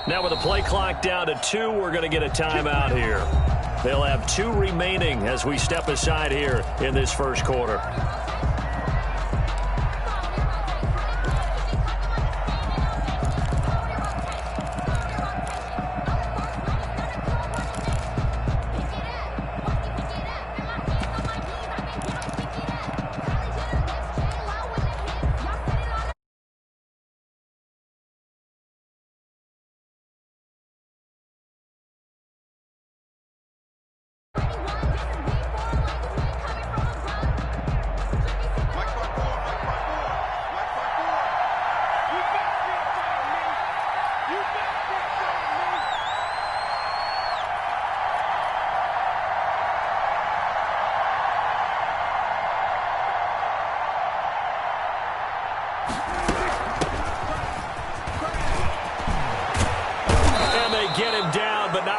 Now with the play clock down to 2, we're going to get a timeout here. They'll have 2 remaining as we step aside here in this first quarter.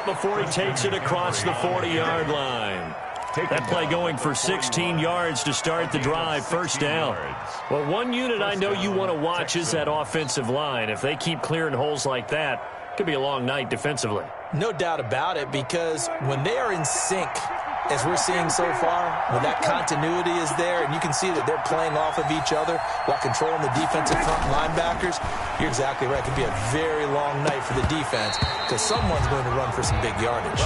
Before he takes it across the 40-yard line. That play going for 16 yards to start the drive, first down. Well, one unit I know you want to watch is that offensive line. If they keep clearing holes like that, it could be a long night defensively. No doubt about it, because when they are in sync, as we're seeing so far, when that continuity is there and you can see that they're playing off of each other while controlling the defensive front linebackers, you're exactly right. It could be a very long night for the defense because someone's going to run for some big yardage.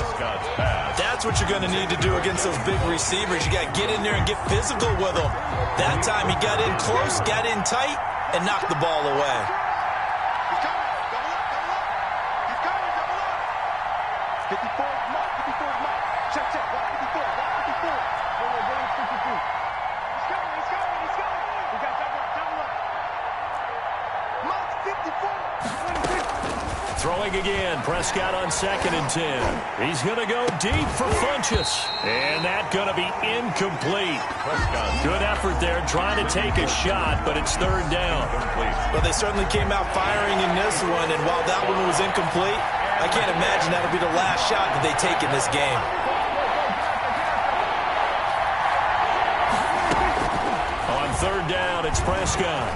That's what you're going to need to do against those big receivers. You got to get in there and get physical with them. That time he got in close, got in tight, and knocked the ball away. Throwing again, Prescott on 2nd and 10. He's going to go deep for Funchess. And that's going to be incomplete. Good effort there, trying to take a shot, but it's 3rd down. Well, they certainly came out firing in this one, and while that one was incomplete, I can't imagine that'll be the last shot that they take in this game. On 3rd down, it's Prescott.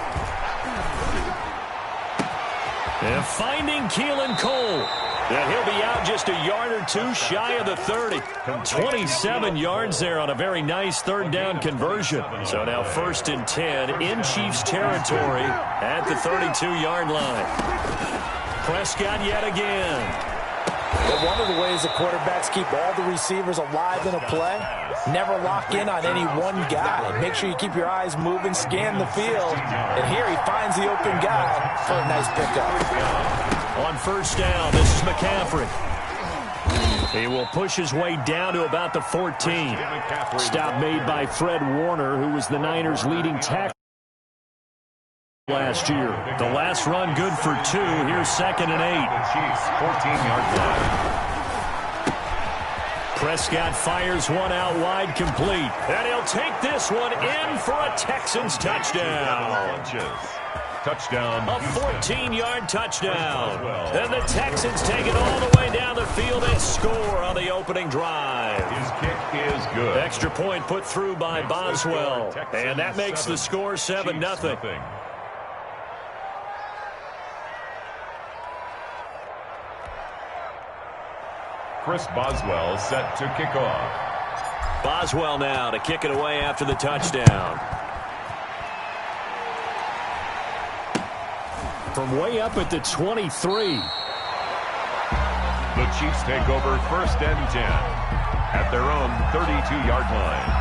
And finding Keelan Cole. And he'll be out just a yard or 2 shy of the 30. 27 yards there on a very nice 3rd down conversion. So now 1st and 10 in Chiefs territory at the 32-yard line. Prescott yet again. But one of the ways that quarterbacks keep all the receivers alive in a play, never lock in on any one guy. Make sure you keep your eyes moving, scan the field. And here he finds the open guy for a nice pickup. On 1st down, this is McCaffrey. He will push his way down to about the 14. Stop made by Fred Warner, who was the Niners' leading tackler last year. The last run good for 2. Here's 2nd and 8. Chiefs 14-yard line. Prescott fires one out wide, complete. And he'll take this one in for a Texans touchdown. Touchdown. A 14-yard touchdown. And the Texans take it all the way down the field and score on the opening drive. His kick is good. Extra point put through by Boswell. And that makes the score 7-0. Chris Boswell set to kick off. Boswell now to kick it away after the touchdown. From way up at the 23. The Chiefs take over 1st and 10 at their own 32-yard line.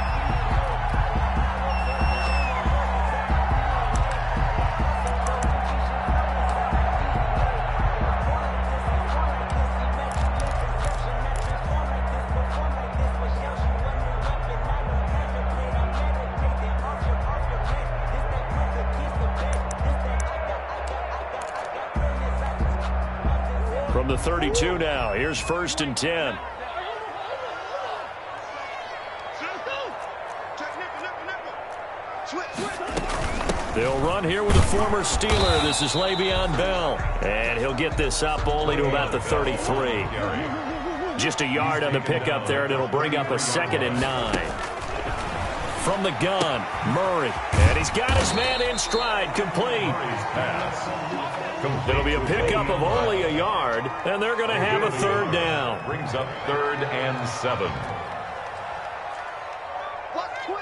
From the 32 now, here's 1st and 10. They'll run here with a former Steeler. This is Le'Veon Bell. And he'll get this up only to about the 33. Just a yard on the pickup there, and it'll bring up a 2nd and 9. From the gun, Murray. And he's got his man in stride, complete. It'll be a pickup of only a yard, and they're going to have a third down. Brings up 3rd and 7. Watch twitch.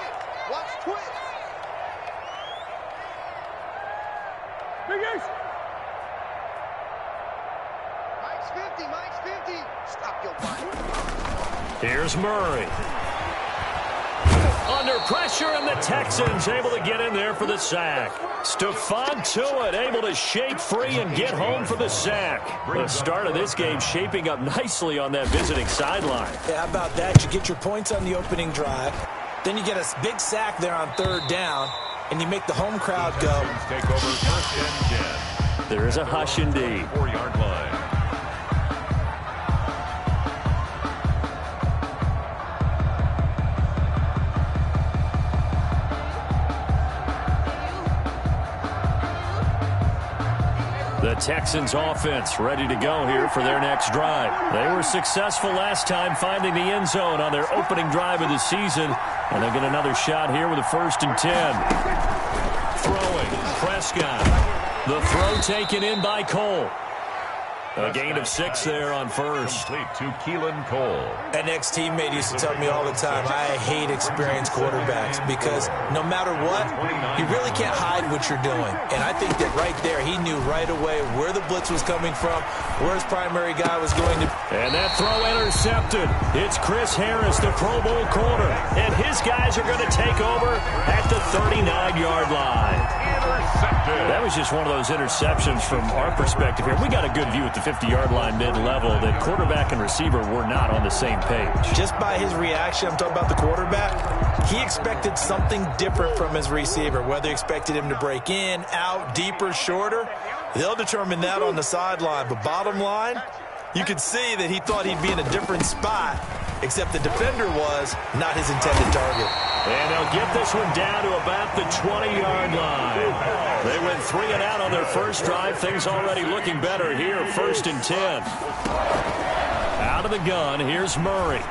Watch twitch. Mike's 50. Mike's 50. Stop your bike. Here's Murray. Under pressure, and the Texans able to get in there for the sack. Stephon Tuitt able to shake free and get home for the sack. The start of this game shaping up nicely on that visiting sideline. Yeah, how about that? You get your points on the opening drive. Then you get a big sack there on 3rd down, and you make the home crowd go. Take over 1st and 10. There is a hush indeed. 4-yard line. The Texans offense ready to go here for their next drive. They were successful last time finding the end zone on their opening drive of the season. And they'll get another shot here with a 1st and 10. Throwing, Prescott. The throw taken in by Cole. A gain of 6 there on first. Complete to Keelan Cole. An ex-teammate used to tell me all the time, I hate experienced quarterbacks because no matter what, you really can't hide what you're doing. And I think that right there, he knew right away where the blitz was coming from, where his primary guy was going to. And that throw intercepted. It's Chris Harris, the Pro Bowl corner. And his guys are going to take over at the 39-yard line. That was just one of those interceptions from our perspective here. We got a good view at the 50-yard line mid-level that quarterback and receiver were not on the same page. Just by his reaction, I'm talking about the quarterback, he expected something different from his receiver, whether he expected him to break in, out, deeper, shorter. They'll determine that on the sideline. But bottom line, you could see that he thought he'd be in a different spot, except the defender was not his intended target. And they'll get this one down to about the 20-yard line. They went 3 and out on their first drive. Things already looking better here. 1st and 10. Out of the gun, here's Murray.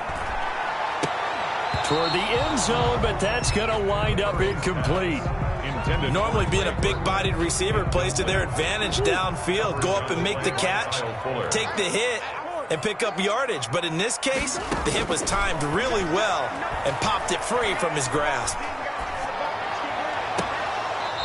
Toward the end zone, but that's going to wind up incomplete. Normally being a big-bodied receiver plays to their advantage downfield. Go up and make the catch, take the hit, and pick up yardage. But in this case, the hit was timed really well and popped it free from his grasp.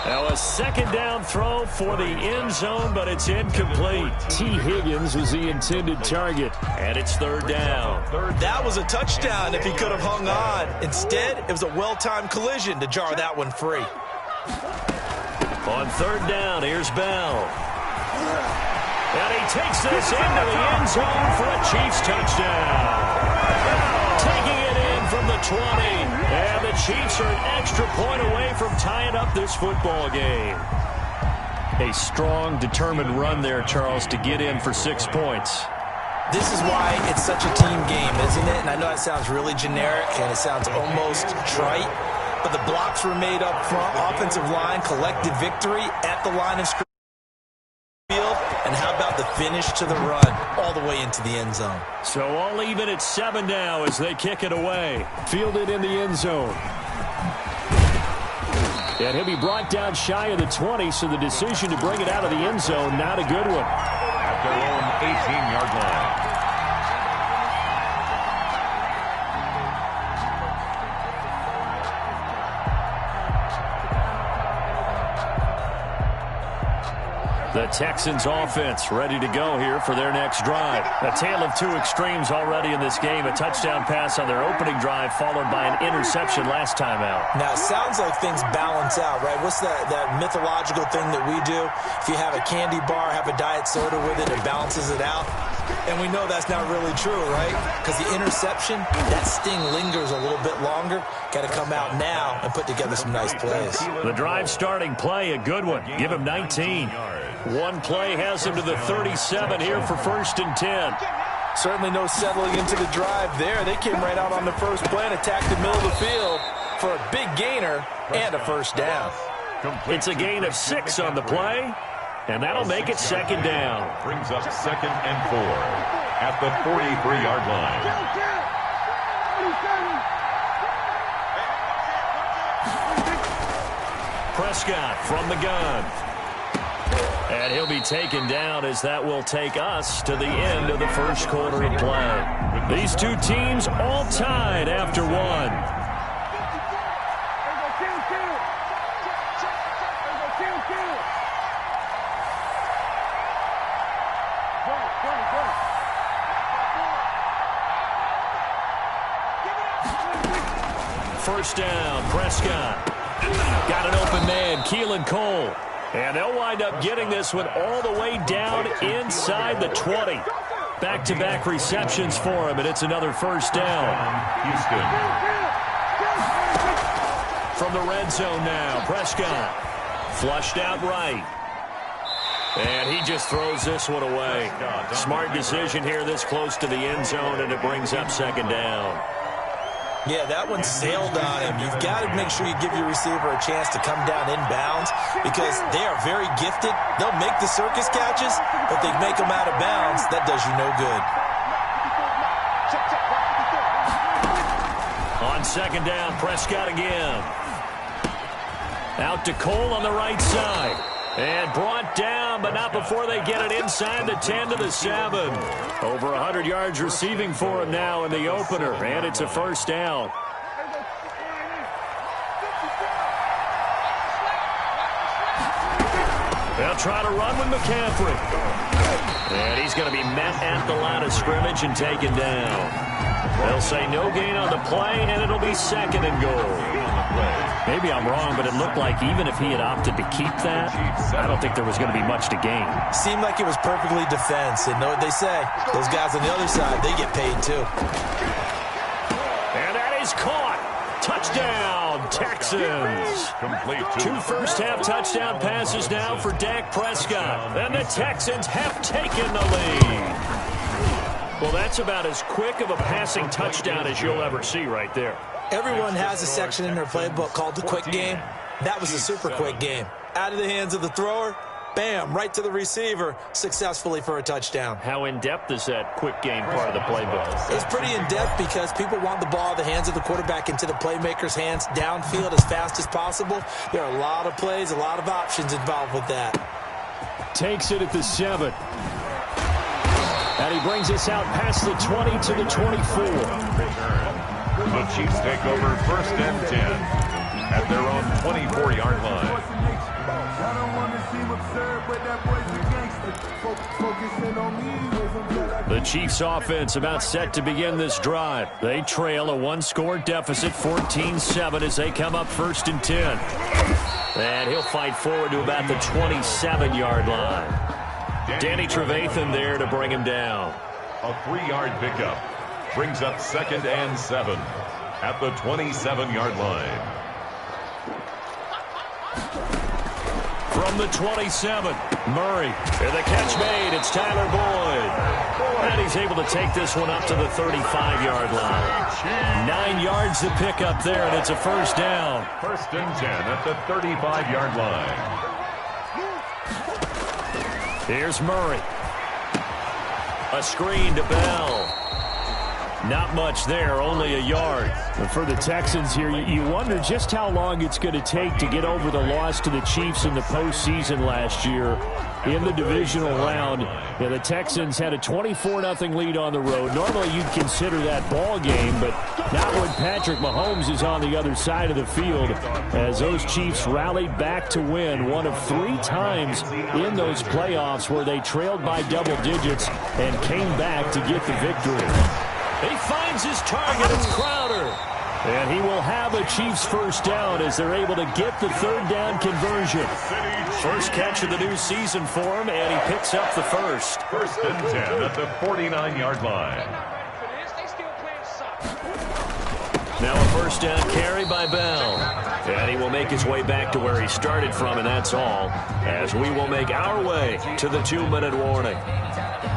Now a 2nd down throw for the end zone, but it's incomplete. T. Higgins was the intended target, and it's 3rd down. That was a touchdown if he could have hung on. Instead, it was a well-timed collision to jar that one free. On 3rd down, here's Bell. And he takes this into the end zone for a Chiefs touchdown. Taking it in from the 20. And the Chiefs are an extra point away from tying up this football game. A strong, determined run there, Charles, to get in for 6 points. This is why it's such a team game, isn't it? And I know it sounds really generic and it sounds almost trite, but the blocks were made up front. Offensive line collected victory at the line of scrimmage. And how about the finish to the run all the way into the end zone? So all even at 7 now as they kick it away. Fielded in the end zone. And he'll be brought down shy of the 20, so the decision to bring it out of the end zone, not a good one. At their own 18-yard line. The Texans offense ready to go here for their next drive. A tale of 2 extremes already in this game. A touchdown pass on their opening drive followed by an interception last time out. Now, it sounds like things balance out, right? What's that mythological thing that we do? If you have a candy bar, have a diet soda with it, it balances it out. And we know that's not really true, right? Because the interception, that sting lingers a little bit longer. Got to come out now and put together some nice plays. The drive starting play, a good one. Give him 19. One play has him to the 37 here for 1st and 10. Certainly no settling into the drive there. They came right out on the first play and attacked the middle of the field for a big gainer and a 1st down. It's a gain of 6 on the play, and that'll make it 2nd down. Brings up 2nd and 4 at the 43-yard line. Prescott from the gun. And he'll be taken down as that will take us to the end of the first quarter of play. These two teams all tied after one. First down, Prescott. Got an open man, Keelan Cole. And they'll wind up getting this one all the way down inside the 20. Back-to-back receptions for him, and it's another first down. Houston. From the red zone now, Prescott. Flushed out right. And he just throws this one away. Smart decision here this close to the end zone, and it brings up second down. Yeah, that one sailed on him. You've got to make sure you give your receiver a chance to come down inbounds because they are very gifted. They'll make the circus catches, but they make them out of bounds. That does you no good. On second down, Prescott again. Out to Cole on the right side. And brought down, but not before they get it inside the 10 to the 7. Over 100 yards receiving for him now in the opener, and it's a first down. They'll try to run with McCaffrey. And he's going to be met at the line of scrimmage and taken down. They'll say no gain on the play, and it'll be second and goal. Maybe I'm wrong, but it looked like even if he had opted to keep that, I don't think there was going to be much to gain. Seemed like it was perfectly defense. And know what they say? Those guys on the other side, they get paid too. And that is caught. Touchdown, Texans. Two first-half touchdown passes now for Dak Prescott. And the Texans have taken the lead. Well, that's about as quick of a passing touchdown as you'll ever see right there. Everyone has a section in their playbook called the quick game. That was a super quick game. Out of the hands of the thrower, bam, right to the receiver, successfully for a touchdown. How in-depth is that quick game part of the playbook? It's pretty in-depth because people want the ball out of the hands of the quarterback into the playmaker's hands downfield as fast as possible. There are a lot of plays, a lot of options involved with that. Takes it at the 7. And he brings us out past the 20 to the 24. The Chiefs take over first and 10 at their own 24-yard line. The Chiefs offense about set to begin this drive. They trail a one-score deficit, 14-7, as they come up first and 10. And he'll fight forward to about the 27-yard line. Danny Trevathan there to bring him down. A 3-yard pickup brings up second and 7 at the 27-yard line. From the 27, Murray. And the catch made. It's Tyler Boyd. And he's able to take this one up to the 35-yard line. 9 yards to pick up there, and it's a first down. First and 10 at the 35-yard line. Here's Murray. A screen to Bell. Not much there, only a yard. But for the Texans here, you wonder just how long it's going to take to get over the loss to the Chiefs in the postseason last year in the divisional round. Yeah, the Texans had a 24-0 lead on the road. Normally you'd consider that ball game, but not when Patrick Mahomes is on the other side of the field, as those Chiefs rallied back to win one of 3 times in those playoffs where they trailed by double digits and came back to get the victory. He finds his target. It's Crowder. And he will have a Chiefs first down as they're able to get the third down conversion. First catch of the new season for him, and he picks up the first. First and 10 at the 49-yard line. Now a first down carry by Bell. And he will make his way back to where he started from, and that's all, as we will make our way to the 2-minute warning.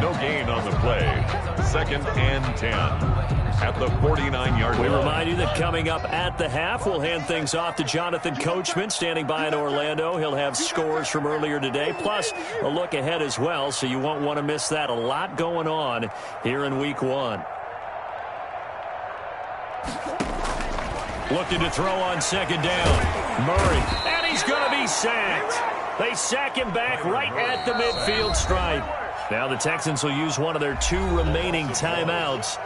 No gain on the play. Second and 10 at the 49-yard line. We remind you that coming up at the half, we'll hand things off to Jonathan Coachman, standing by in Orlando. He'll have scores from earlier today, plus a look ahead as well, so you won't want to miss that. A lot going on here in Week 1. Looking to throw on second down. Murray, and he's going to be sacked. They sack him back right at the midfield stripe. Now the Texans will use one of their 2 remaining timeouts.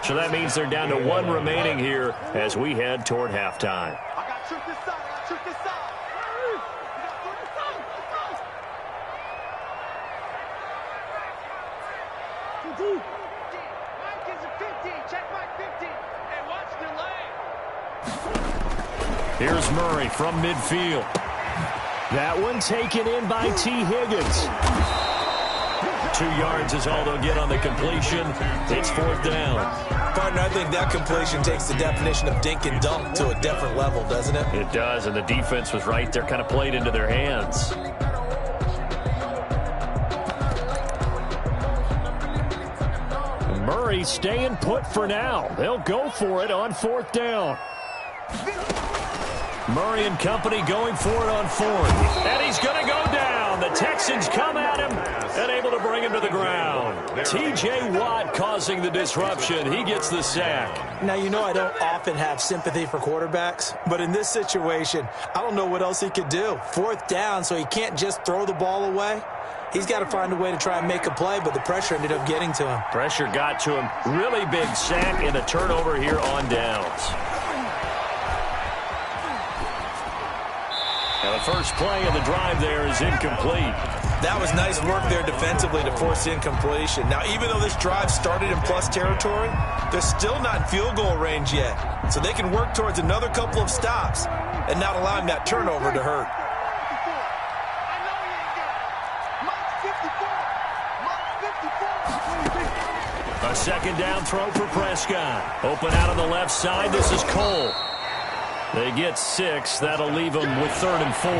So that means they're down to 1 remaining here as we head toward halftime. I got trick this side. I got trick this side. Mike is a 15. Check Mike 15. Hey, watch the lane. Here's Murray from midfield. That one taken in by T. Higgins. 2 yards is all they'll get on the completion. It's 4th down. Partner, I think that completion takes the definition of dink and dunk to a different level, doesn't it? It does, and the defense was right there, kind of played into their hands. Murray staying put for now. They'll go for it on 4th down. Murray and company going for it on 4th. And he's going to go down. The Texans come at him and able to bring him to the ground. T.J. Watt causing the disruption. He gets the sack. Now, you know I don't often have sympathy for quarterbacks, but in this situation, I don't know what else he could do. 4th down, so he can't just throw the ball away. He's got to find a way to try and make a play, but the pressure ended up getting to him. Pressure got to him. Really big sack and a turnover here on downs. And the first play of the drive there is incomplete. That was nice work there defensively to force incompletion. Now, even though this drive started in plus territory, they're still not in field goal range yet. So they can work towards another couple of stops and not allowing that turnover to hurt. A 2nd down throw for Prescott. Open out on the left side. This is Cole. They get 6. That'll leave them with 3rd and 4.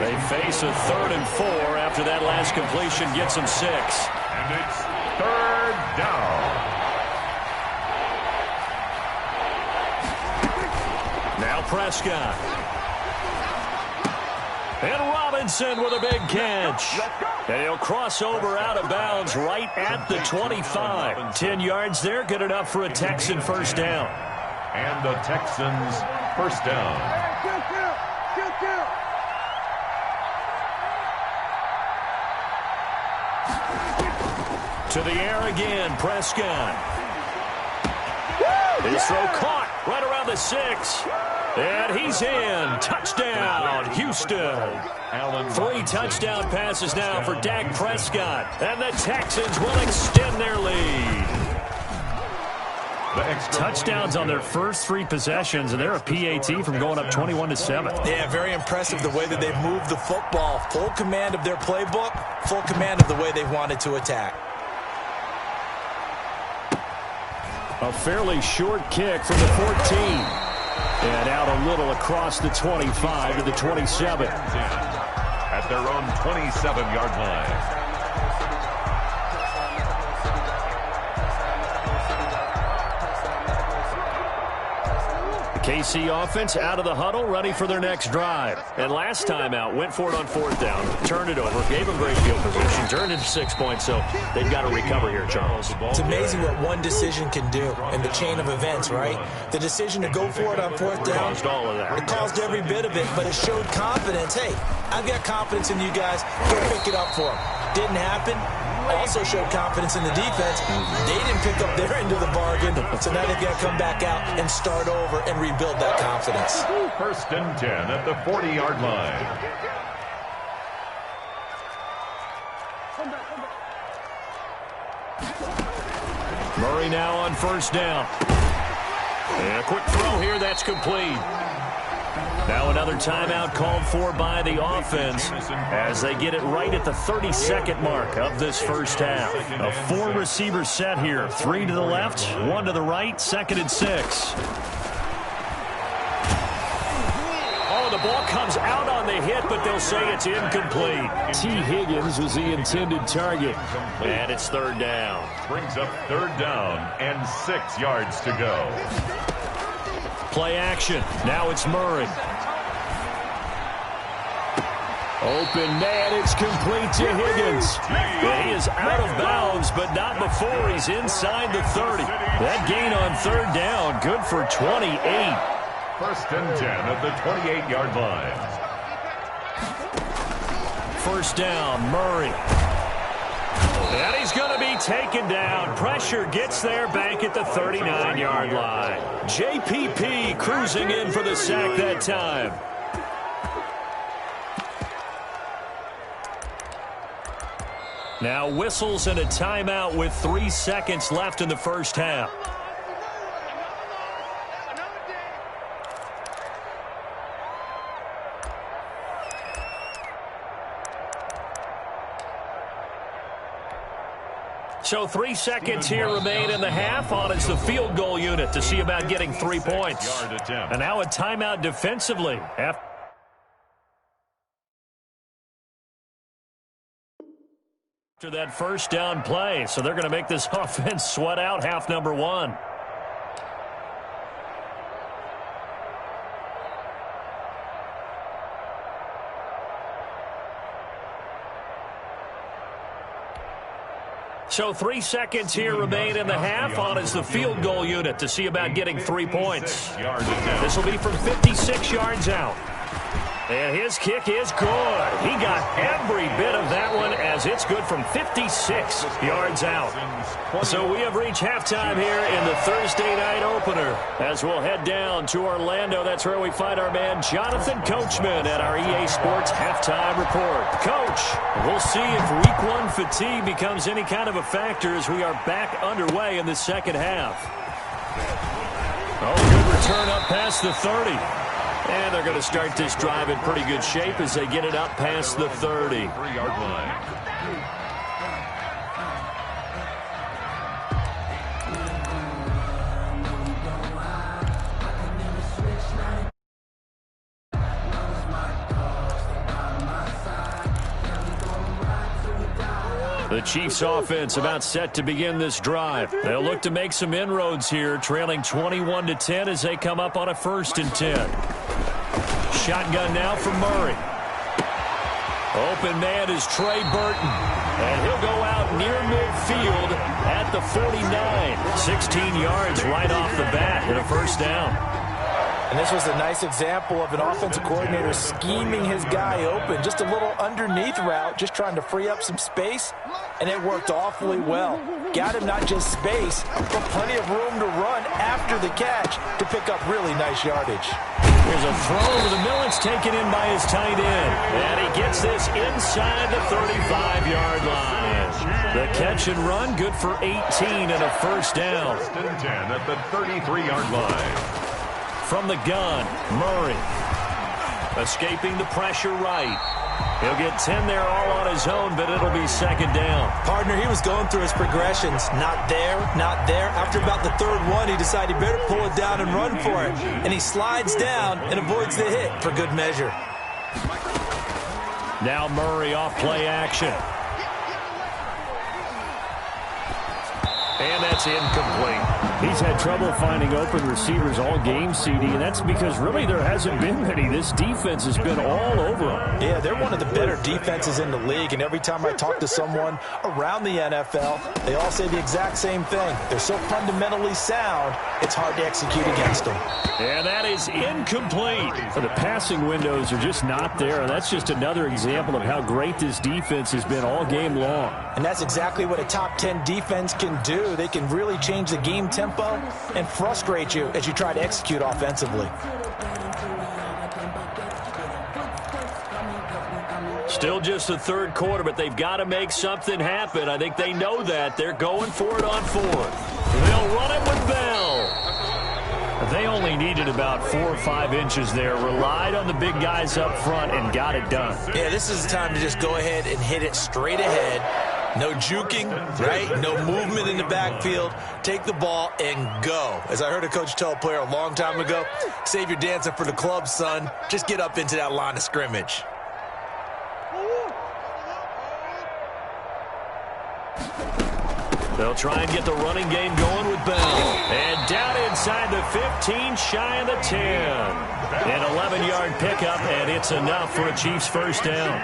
They face a 3rd and 4 after that last completion gets them 6. And it's 3rd down. Now Prescott. And Robinson with a big catch. And he'll cross over out of bounds right at the 25. 10 yards there, good enough for a Texan 1st down. And the Texans 1st down. To the air again, Prescott. His throw caught right around the 6. And he's in. Touchdown, Houston. 3 touchdown passes now for Dak Prescott. And the Texans will extend their lead. Touchdowns on their first 3 possessions, and they're a PAT from going up 21-7. Yeah, very impressive the way that they've moved the football. Full command of their playbook, full command of the way they wanted to attack. A fairly short kick from the 14. And out a little across the 25 to the 27. At their own 27-yard line. KC offense out of the huddle, ready for their next drive. And last time out, went for it on 4th down, turned it over, gave them great field position, turned into 6 points, so they've got to recover here, Charles. It's amazing what one decision can do in the chain of events, right? The decision to go for it on 4th down, Caused all of that. it caused every bit of it, but it showed confidence. Hey, I've got confidence in you guys. Go pick it up for them. Didn't happen. Also showed confidence in the defense. They didn't pick up their end of the bargain, so now they've got to come back out and start over and rebuild that confidence. 1st and 10 at the 40-yard line. Murray now on 1st down. And a quick throw here, that's complete. Now another timeout called for by the offense as they get it right at the 32nd mark of this 1st half. A 4-receiver set here. 3 to the left, 1 to the right, 2nd and 6. Oh, the ball comes out on the hit, but they'll say it's incomplete. T. Higgins was the intended target. And it's 3rd down. Brings up 3rd down and 6 yards to go. Play action. Now it's Murray. Open man, it's complete to Higgins. And he is out of bounds, but not before he's inside the 30. That gain on 3rd down, good for 28. 1st and 10 at the 28-yard line. first down. Murray. And he's going to be taken down. Pressure gets there back at the 39-yard line. JPP cruising in for the sack that time. Now whistles and a timeout with 3 seconds left in the first half. So 3 seconds here remain in the half. On is the field goal unit to see about getting 3 points. And now a timeout defensively. After that first down play, so they're going to make this offense sweat out half number one. So 3 seconds here remain in the half. On is the field goal unit to see about getting 3 points. This will be from 56 yards out. And his kick is good. He got every bit of that one as it's good from 56 yards out. So we have reached halftime here in the Thursday night opener. As we'll head down to Orlando, that's where we find our man Jonathan Coachman at our EA Sports Halftime Report. Coach, we'll see if Week 1 fatigue becomes any kind of a factor as we are back underway in the second half. Oh, good return up past the 30. And they're going to start this drive in pretty good shape as they get it up past the 30-yard line. The Chiefs offense about set to begin this drive. They'll look to make some inroads here, trailing 21-10 as they come up on a 1st and 10. Shotgun now for Murray. Open man is Trey Burton. And he'll go out near midfield at the 49. 16 yards right off the bat and a first down. And this was a nice example of an offensive coordinator scheming his guy open. Just a little underneath route, just trying to free up some space, and it worked awfully well. Got him not just space, but plenty of room to run after the catch to pick up really nice yardage. Here's a throw over the middle. It's taken in by his tight end. And he gets this inside the 35-yard line. The catch and run, good for 18 and a first down. 1st and 10 at the 33-yard line. From the gun, Murray. Escaping the pressure right. He'll get 10 there all on his own, but it'll be second down. Partner, he was going through his progressions. Not there, not there. After about the third one, he decided he better pull it down and run for it. And he slides down and avoids the hit for good measure. Now Murray off play action. And that's incomplete. He's had trouble finding open receivers all game, CD, and that's because really there hasn't been many. This defense has been all over them. Yeah, they're one of the better defenses in the league, and every time I talk to someone around the NFL, they all say the exact same thing. They're so fundamentally sound, it's hard to execute against them. And that is incomplete. The passing windows are just not there, and that's just another example of how great this defense has been all game long. And that's exactly what a top 10 defense can do. They can really change the game tempo and frustrate you as you try to execute offensively. Still just the third quarter, but they've got to make something happen. I think they know that. They're going for it on 4th. They'll run it with Bell. They only needed about 4 or 5 inches there, relied on the big guys up front, and got it done. Yeah, this is the time to just go ahead and hit it straight ahead. No juking, right? No movement in the backfield. Take the ball and go. As I heard a coach tell a player a long time ago, save your dancing for the club, son. Just get up into that line of scrimmage. They'll try and get the running game going with Bell. And down inside the 15, shy of the 10. An 11-yard pickup, and it's enough for a Chiefs first down.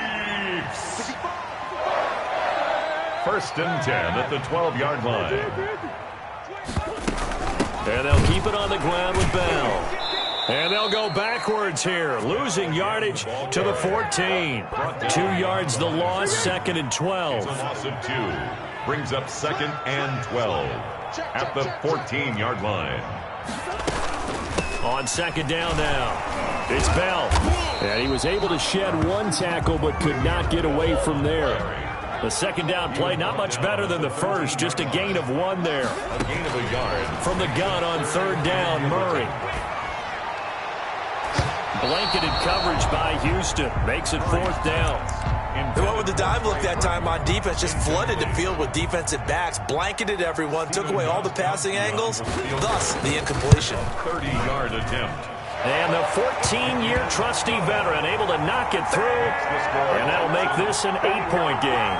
1st and 10 at the 12-yard line. And they'll keep it on the ground with Bell. And they'll go backwards here, losing yardage to the 14. 2 yards the loss, 2nd and 12. It's a loss of 2. Brings up 2nd and 12 at the 14-yard line. On 2nd down now, it's Bell. And he was able to shed 1 tackle but could not get away from there. The 2nd down play, not much better than the first, just a gain of 1 there. A gain of a yard. From the gun on 3rd down, Murray. Blanketed coverage by Houston. Makes it 4th down. They went with the dive look that time on defense, just flooded the field with defensive backs, blanketed everyone, took away all the passing angles, thus the incompletion. 30-yard attempt. And the 14-year trusty veteran able to knock it through, and that'll make this an 8-point game.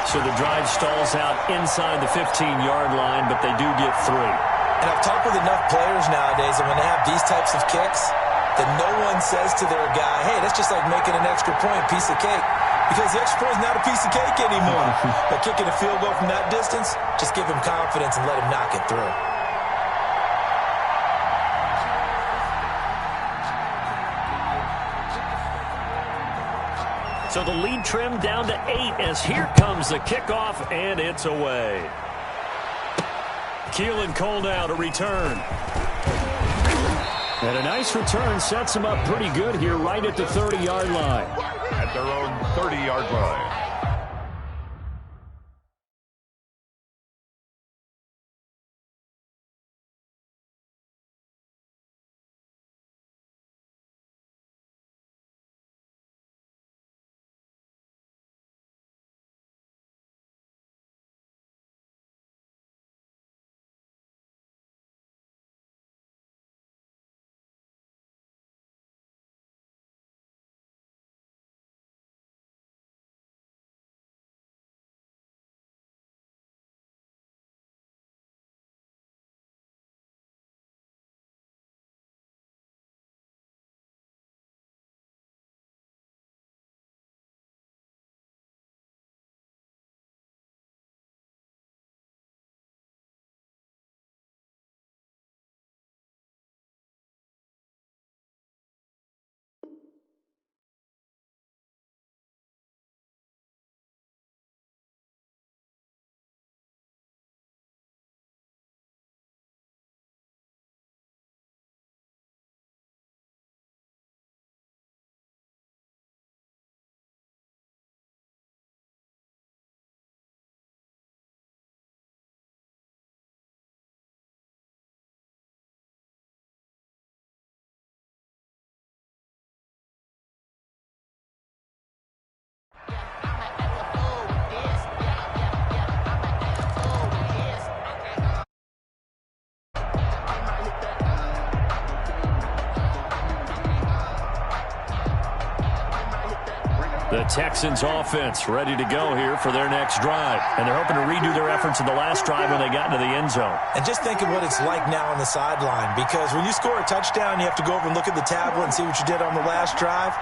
So the drive stalls out inside the 15-yard line, but they do get 3. And I've talked with enough players nowadays that when they have these types of kicks, that no one says to their guy, hey, that's just like making an extra point, piece of cake. Because the extra point is not a piece of cake anymore. But kicking a field goal from that distance, just give him confidence and let him knock it through. So the lead trimmed down to 8 as here comes the kickoff, and it's away. Keelan Cole now to return. And a nice return sets him up pretty good here right at the 30-yard line. At their own 30-yard line. The Texans offense ready to go here for their next drive. And they're hoping to redo their efforts in the last drive when they got into the end zone. And just think of what it's like now on the sideline, because when you score a touchdown, you have to go over and look at the tablet and see what you did on the last drive.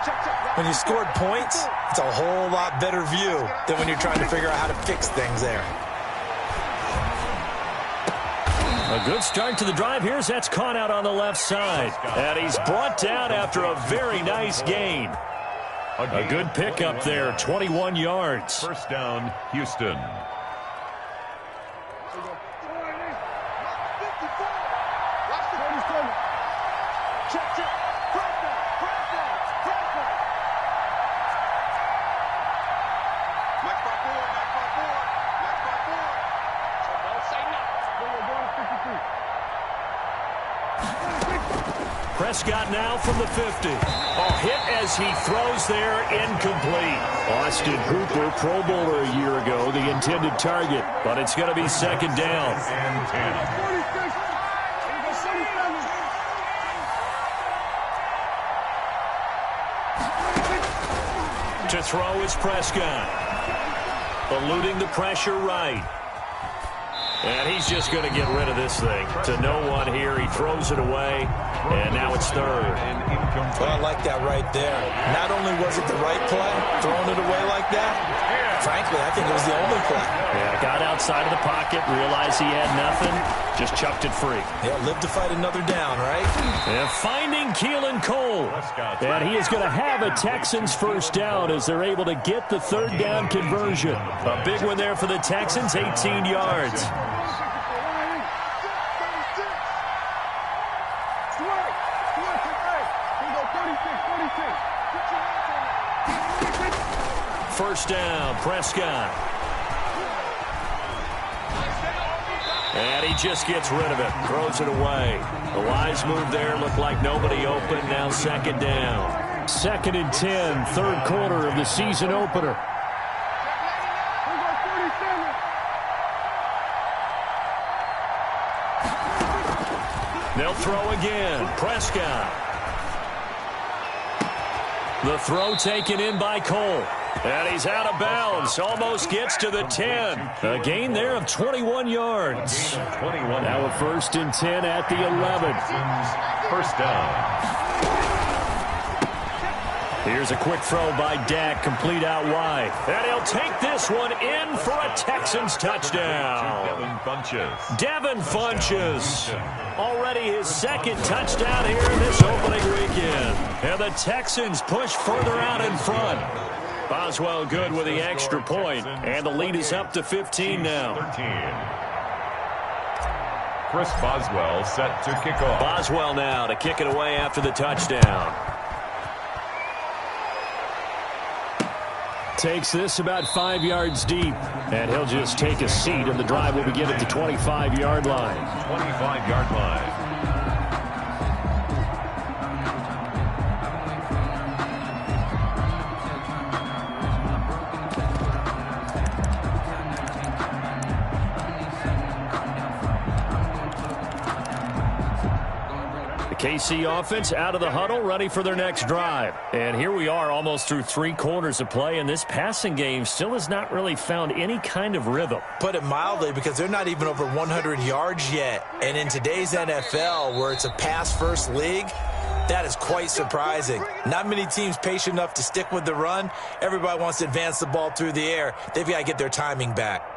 When you scored points, it's a whole lot better view than when you're trying to figure out how to fix things there. A good start to the drive. Here's that's caught out on the left side. And he's brought down after a very nice gain. A good pickup there, 21 yards. First down, Houston. Prescott now from the 50. Hit as he throws there, incomplete. Austin Hooper, Pro Bowler a year ago, the intended target. But it's going to be second down. And 10. To throw is Prescott. Eluding the pressure right. And he's just going to get rid of this thing. To no one here. He throws it away. And now it's third. Well, I like that right there. Not only was it the right play, throwing it away like that, frankly, I think it was the only play. Yeah, got outside of the pocket, realized he had nothing, just chucked it free. Yeah, live to fight another down, right? And finding Keelan Cole. And he is going to have a Texans first down as they're able to get the third down conversion. A big one there for the Texans, 18 yards. First down, Prescott. And he just gets rid of it, throws it away. The wise move there, looked like nobody open, now second down. 2nd and 10, third quarter of the season opener. They'll throw again, Prescott. The throw taken in by Cole. And he's out of bounds. Almost gets to the 10. A gain there of 21 yards. Now a 1st and 10 at the 11. First down. Here's a quick throw by Dak, complete out wide. And he'll take this one in for a Texans touchdown. Devin Funchess. Already his 2nd touchdown here in this opening weekend. And the Texans push further out in front. Boswell good with the extra point, and the lead is up to 15 now. Chris Boswell set to kick off. Boswell now to kick it away after the touchdown. Takes this about 5 yards deep, and he'll just take a seat, and the drive will begin at the 25-yard line. 25-yard line. KC offense out of the huddle, ready for their next drive. And here we are almost through 3 quarters of play, and this passing game still has not really found any kind of rhythm. Put it mildly, because they're not even over 100 yards yet. And in today's NFL, where it's a pass-first league, that is quite surprising. Not many teams patient enough to stick with the run. Everybody wants to advance the ball through the air. They've got to get their timing back.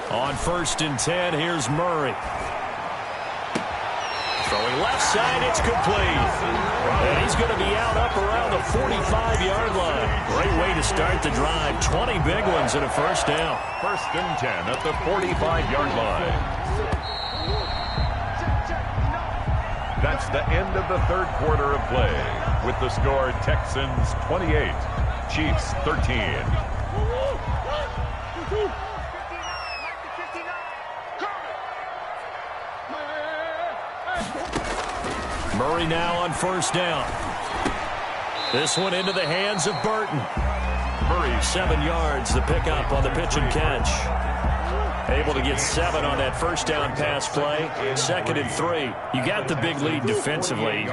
On 1st and 10, here's Murray. Throwing left side, it's complete. And he's going to be out up around the 45-yard line. Great way to start the drive. 20 big ones and a first down. 1st and 10 at the 45-yard line. That's the end of the 3rd quarter of play. With the score, Texans 28, Chiefs 13. Murray now on 1st down. This one into the hands of Burton. Murray, 7 yards, the pickup on the pitch and catch. Able to get 7 on that 1st down pass play. 2nd and 3. You got the big lead defensively.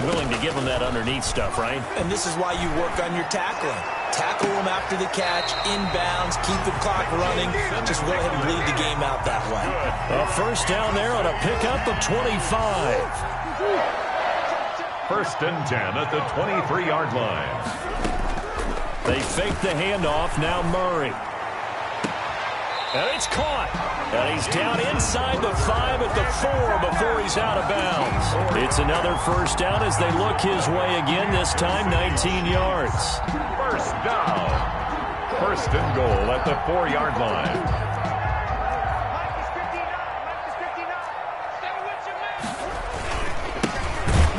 Willing to give them that underneath stuff, right? And this is why you work on your tackling. Tackle them after the catch, inbounds, keep the clock running. Just go ahead and bleed the game out that way. A 1st down there on a pickup of 25. 1st and 10 at the 23-yard line. They fake the handoff, now Murray. And it's caught. And he's down inside the 5 at the 4 before he's out of bounds. It's another 1st down as they look his way again, this time 19 yards. 1st down. 1st and goal at the 4-yard line.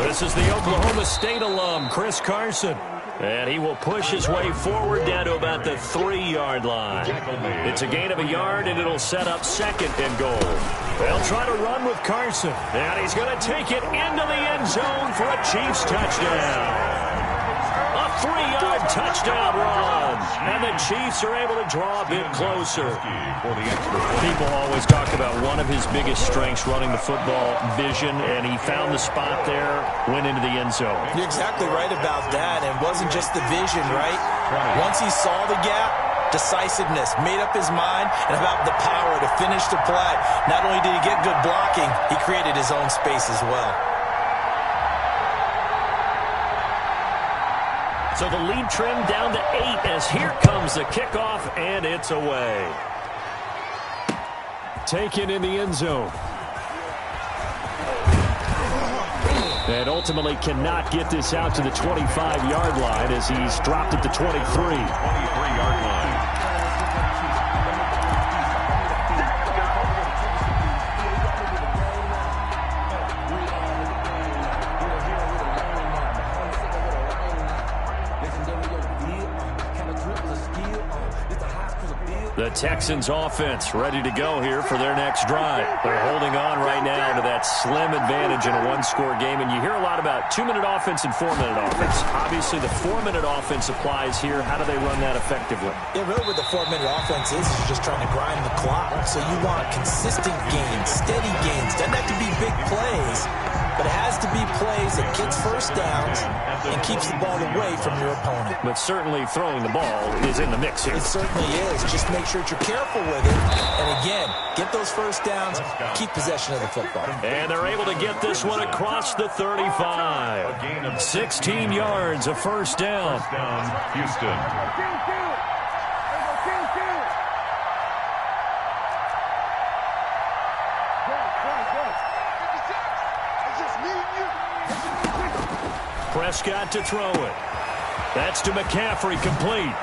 This is the Oklahoma State alum, Chris Carson. And he will push his way forward down to about the 3-yard line. It's a gain of a yard, and it'll set up 2nd and goal. They'll try to run with Carson. And he's going to take it into the end zone for a Chiefs touchdown. 3-yard touchdown run. And the Chiefs are able to draw a bit closer. People always talk about one of his biggest strengths running the football, vision, and he found the spot there, went into the end zone. You're exactly right about that. And it wasn't just the vision, right? Once he saw the gap, decisiveness, made up his mind, and about the power to finish the play. Not only did he get good blocking, he created his own space as well. So the lead trimmed down to 8 as here comes the kickoff, and it's away. Taken in the end zone. And ultimately cannot get this out to the 25-yard line as he's dropped at the 23. 23-yard line. The Texans offense ready to go here for their next drive. They're holding on right now to that slim advantage in a one-score game. And you hear a lot about 2-minute offense and 4-minute offense. Obviously, the 4-minute offense applies here. How do they run that effectively? Yeah, really what the 4-minute offense is you're just trying to grind the clock. So you want consistent gains, steady gains. Doesn't have to be big plays, but it has to be plays that gets first downs and keeps the ball away from your opponent. But certainly throwing the ball is in the mix here. It certainly is. Just make sure that you're careful with it. And again, get those first downs, keep possession of the football. And they're able to get this one across the 35. 16 yards, a first down. Houston. Prescott to throw it. That's to McCaffrey, complete.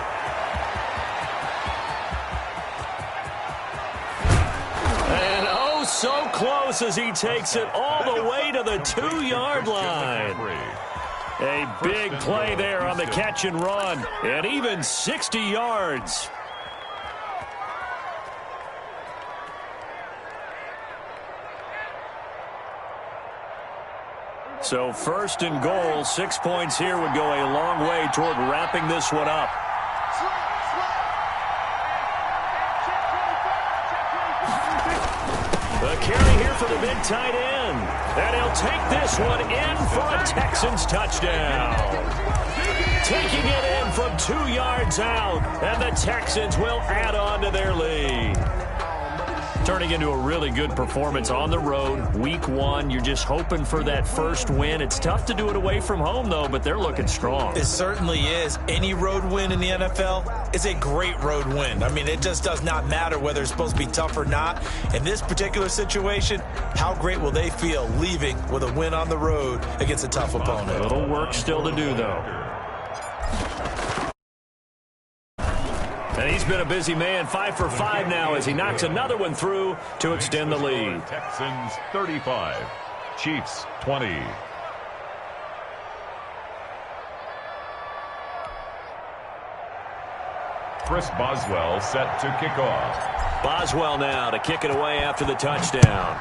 And oh, so close as he takes it all the way to the 2-yard line. A big play there on the catch and run, and even 60 yards. So first and goal, 6 points here would go a long way toward wrapping this one up. The carry here for the big tight end. And he'll take this one in for a Texans touchdown. Taking it in from 2 yards out, and the Texans will add on to their lead. Turning into a really good performance on the road. Week 1, you're just hoping for that first win. It's tough to do it away from home, though, but they're looking strong. It certainly is. Any road win in the NFL is a great road win. I mean, it just does not matter whether it's supposed to be tough or not. In this particular situation, how great will they feel leaving with a win on the road against a tough opponent? A little work still to do, though. And he's been a busy man, 5 for 5 now as he knocks another one through to extend the lead. Texans 35, Chiefs 20. Chris Boswell set to kick off. Boswell now to kick it away after the touchdown.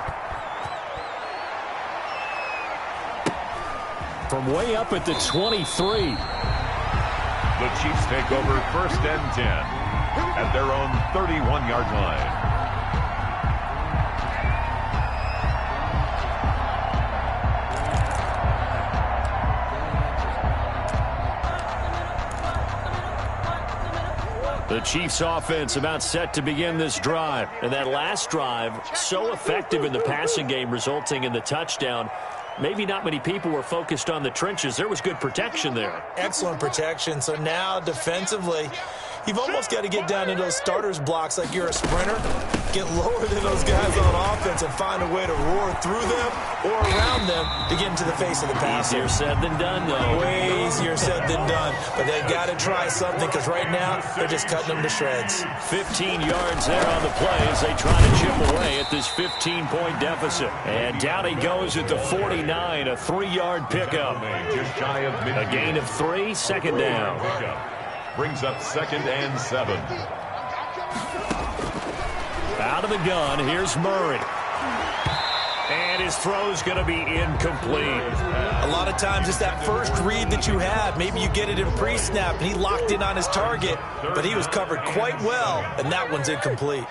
From way up at the 23. The Chiefs take over first and 10 at their own 31-yard line. The Chiefs offense about set to begin this drive. And that last drive, so effective in the passing game, resulting in the touchdown. Maybe not many people were focused on the trenches. There was good protection there. Excellent protection. So now defensively, you've almost got to get down into those starters blocks like you're a sprinter. Get lower than those guys on offense and find a way to roar through them or around them to get into the face of the passer. Easier said than done, though. Way easier said than done. But they've got to try something because right now they're just cutting them to shreds. 15 yards there on the play as they try to chip away at this 15-point deficit. And down he goes at the 49, a 3-yard pickup. Just shy of a gain of 3, second down. Brings up 2nd and 7. Out of the gun, here's Murray. And his throw's going to be incomplete. A lot of times it's that first read that you have. Maybe you get it in pre-snap, and he locked in on his target, but he was covered quite well, and that one's incomplete.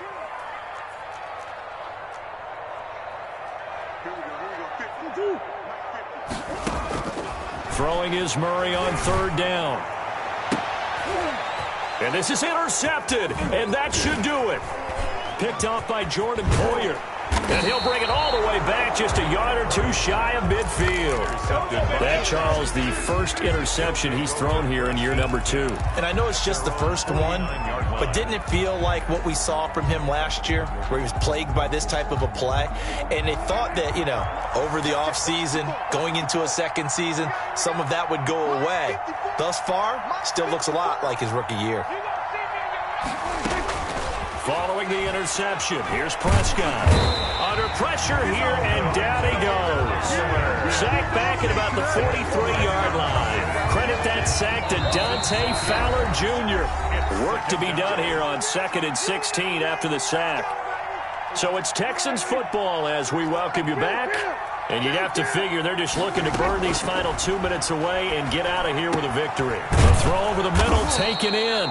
Throwing is Murray on third down. And this is intercepted, and that should do it. Picked off by Jordan Poyer. And he'll bring it all the way back, just a yard or two shy of midfield. That, Charles, the first interception he's thrown here in year number 2. And I know it's just the first one, but didn't it feel like what we saw from him last year, where he was plagued by this type of a play? And they thought that, you know, over the offseason, going into a second season, some of that would go away. Thus far, still looks a lot like his rookie year. Following the interception, here's Prescott. Under pressure here, and down he goes. Sacked back at about the 43-yard line. Credit that sack to Dante Fowler Jr. Work to be done here on 2nd and 16 after the sack. So it's Texans football as we welcome you back. And you'd have to figure they're just looking to burn these final 2 minutes away and get out of here with a victory. The throw over the middle taken in.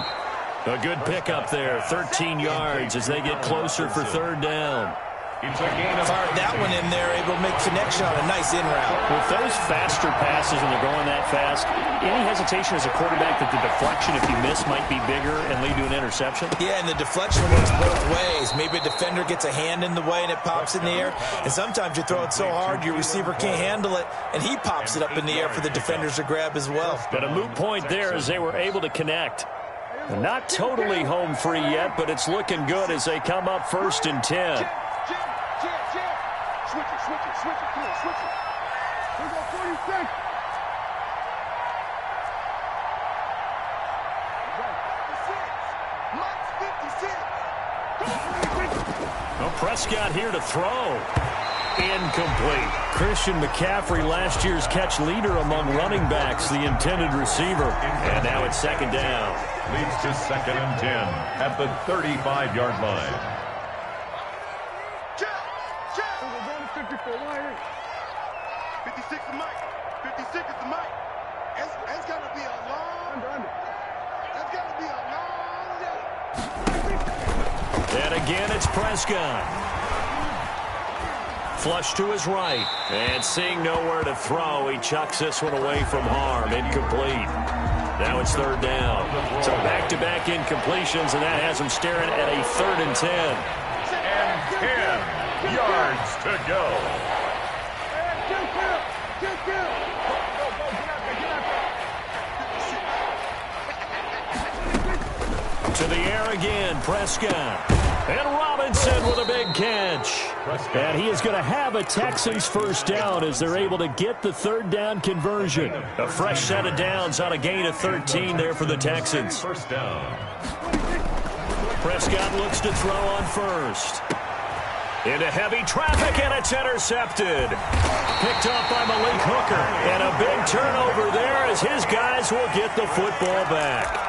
A good pickup there, 13 yards as they get closer for third down. Fired that one in there, able to make connection on a nice in route. With those faster passes and they're going that fast, any hesitation as a quarterback that the deflection, if you miss, might be bigger and lead to an interception? Yeah, and the deflection works both ways. Maybe a defender gets a hand in the way and it pops in the air, and sometimes you throw it so hard your receiver can't handle it, and he pops it up in the air for the defenders to grab as well. But a moot point there as they were able to connect. Not totally home free yet, but it's looking good as they come up 1st and 10. Switch it. Come on, switch it. We go 46. Mike's 56. Well, Prescott here to throw. Incomplete. Christian McCaffrey, last year's catch leader among running backs, the intended receiver. And now it's 2nd down. Leads to 2nd and 10 at the 35-yard line. Check. 56 is Mike. 56 is the Mike. It's got to be a long under. That's got to be a long day. And again, it's Prescott. Flush to his right. And seeing nowhere to throw, he chucks this one away from harm. Incomplete. Now it's 3rd down. So back-to-back incompletions, and that has him staring at a 3rd and 10. And 10 yards to go. To the air again, Prescott. And Robinson with a big catch. And he is going to have a Texans first down as they're able to get the 3rd down conversion. A fresh set of downs on a gain of 13 there for the Texans. First down. Prescott looks to throw on 1st. Into heavy traffic, and it's intercepted. Picked up by Malik Hooker. And a big turnover there as his guys will get the football back.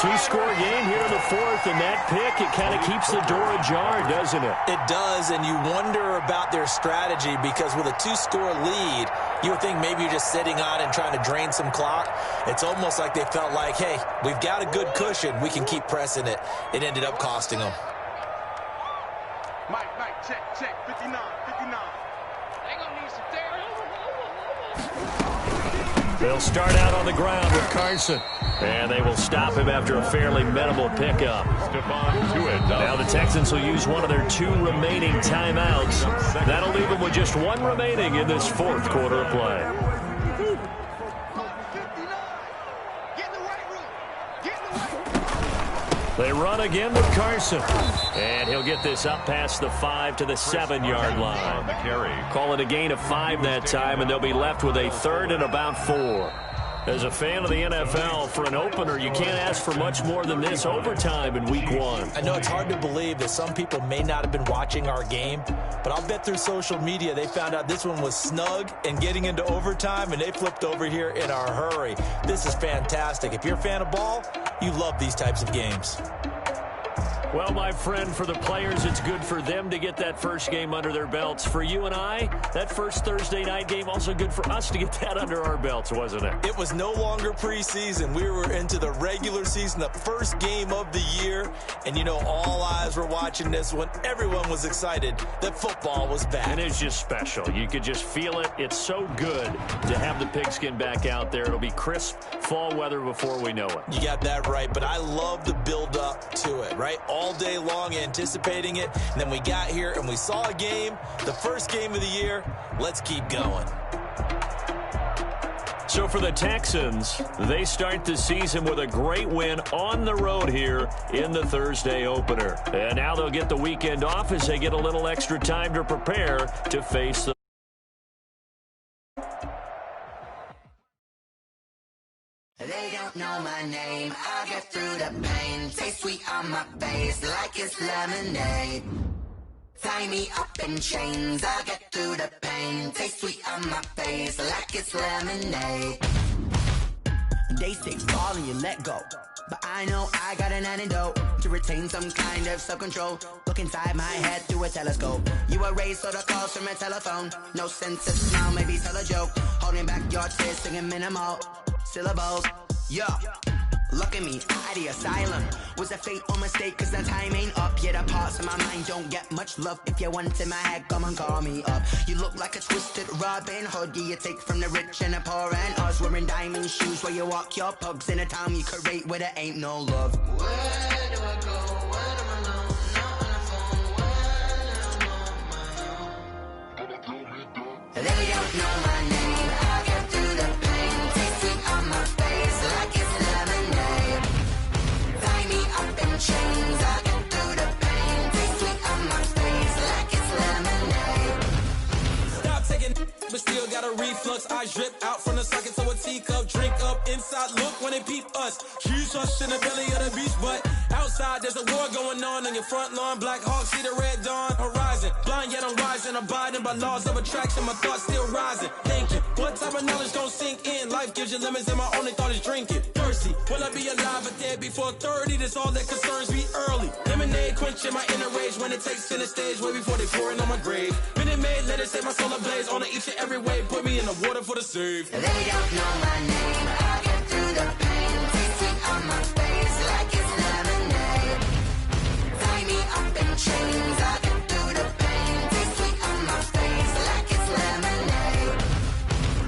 2-score game here in the 4th, and that pick, it kind of keeps the door ajar, doesn't it? It does, and you wonder about their strategy because with a 2-score lead, you would think maybe you're just sitting on and trying to drain some clock. It's almost like they felt like, hey, we've got a good cushion. We can keep pressing it. It ended up costing them. Mike, check. 59. They gonna need some therapy. They'll start out on the ground with Carson. And they will stop him after a fairly minimal pickup. Now the Texans will use one of their 2 remaining timeouts. That'll leave them with just 1 remaining in this 4th quarter of play. They run again with Carson. And he'll get this up past the 5 to the 7-yard line. Call it a gain of 5 that time, and they'll be left with a 3rd and about 4. As a fan of the NFL, for an opener, you can't ask for much more than this overtime in Week 1. I know it's hard to believe that some people may not have been watching our game, but I'll bet through social media they found out this one was snug and getting into overtime, and they flipped over here in a hurry. This is fantastic. If you're a fan of ball, you love these types of games. Well, my friend, for the players, it's good for them to get that first game under their belts. For you and I, that first Thursday night game, also good for us to get that under our belts, wasn't it? It was no longer preseason. We were into the regular season, the first game of the year. And, you know, all eyes were watching this one. Everyone was excited that football was back. And it's just special. You could just feel it. It's so good to have the pigskin back out there. It'll be crisp fall weather before we know it. You got that right, but I love the build-up to it, right? All day long anticipating it, and then we got here and we saw a game, the first game of the year. Let's keep going. So for the Texans, they start the season with a great win on the road here in the Thursday opener. And now they'll get the weekend off as they get a little extra time to prepare to face the They don't know my name, I get through the pain. Taste sweet on my face like it's lemonade. Tie me up in chains, I get through the pain. Taste sweet on my face like it's lemonade. They say fall and you let go, but I know I got an antidote to retain some kind of self-control. Look inside my head through a telescope. You erase all the calls from a telephone. No sense of smile, maybe tell a joke. Holding back your tears, singing minimal syllables. Yo, look at me, out of the asylum. Was a fate or mistake, cause the time ain't up. Yeah, the parts of my mind don't get much love. If you want in my head, come and call me up. You look like a twisted Robin Hood. Yeah, you take from the rich and the poor and us. Wearing diamond shoes where you walk your pugs in a town you create where there ain't no love. Where do I go? When I'm alone? Not on the phone. When I'm on my own. They don't know my name. I get through the pain. Taste sweet on my face like it's lemonade. Tie me up in chains. I get through the pain. Taste sweet on my face like it's lemonade. Stop taking, but still got a reflux. I drip out from the socket to a teacup. Drink up inside, look when they peep us. Choose us in the belly of the beast, but outside there's a war going on your front lawn. Black Hawk, see the red dawn horizon. Blind yet I'm rising, abiding by laws of attraction. My thoughts still rising, thinking what type of knowledge gon' sink in? Life gives you lemons and my only thought is drinking. Thirsty, will I be alive or dead before 30? That's all that concerns me early. Lemonade quenching my inner rage when it takes center stage way before they pouring on my grave. Minute Maid, let it set my soul ablaze on each and every way. Put me in the water for the save. They don't know my name. I get through the pain. Taste sweet on my face like it's lemonade. Tie me up in chains. I get through the pain. Taste sweet on my face like it's lemonade.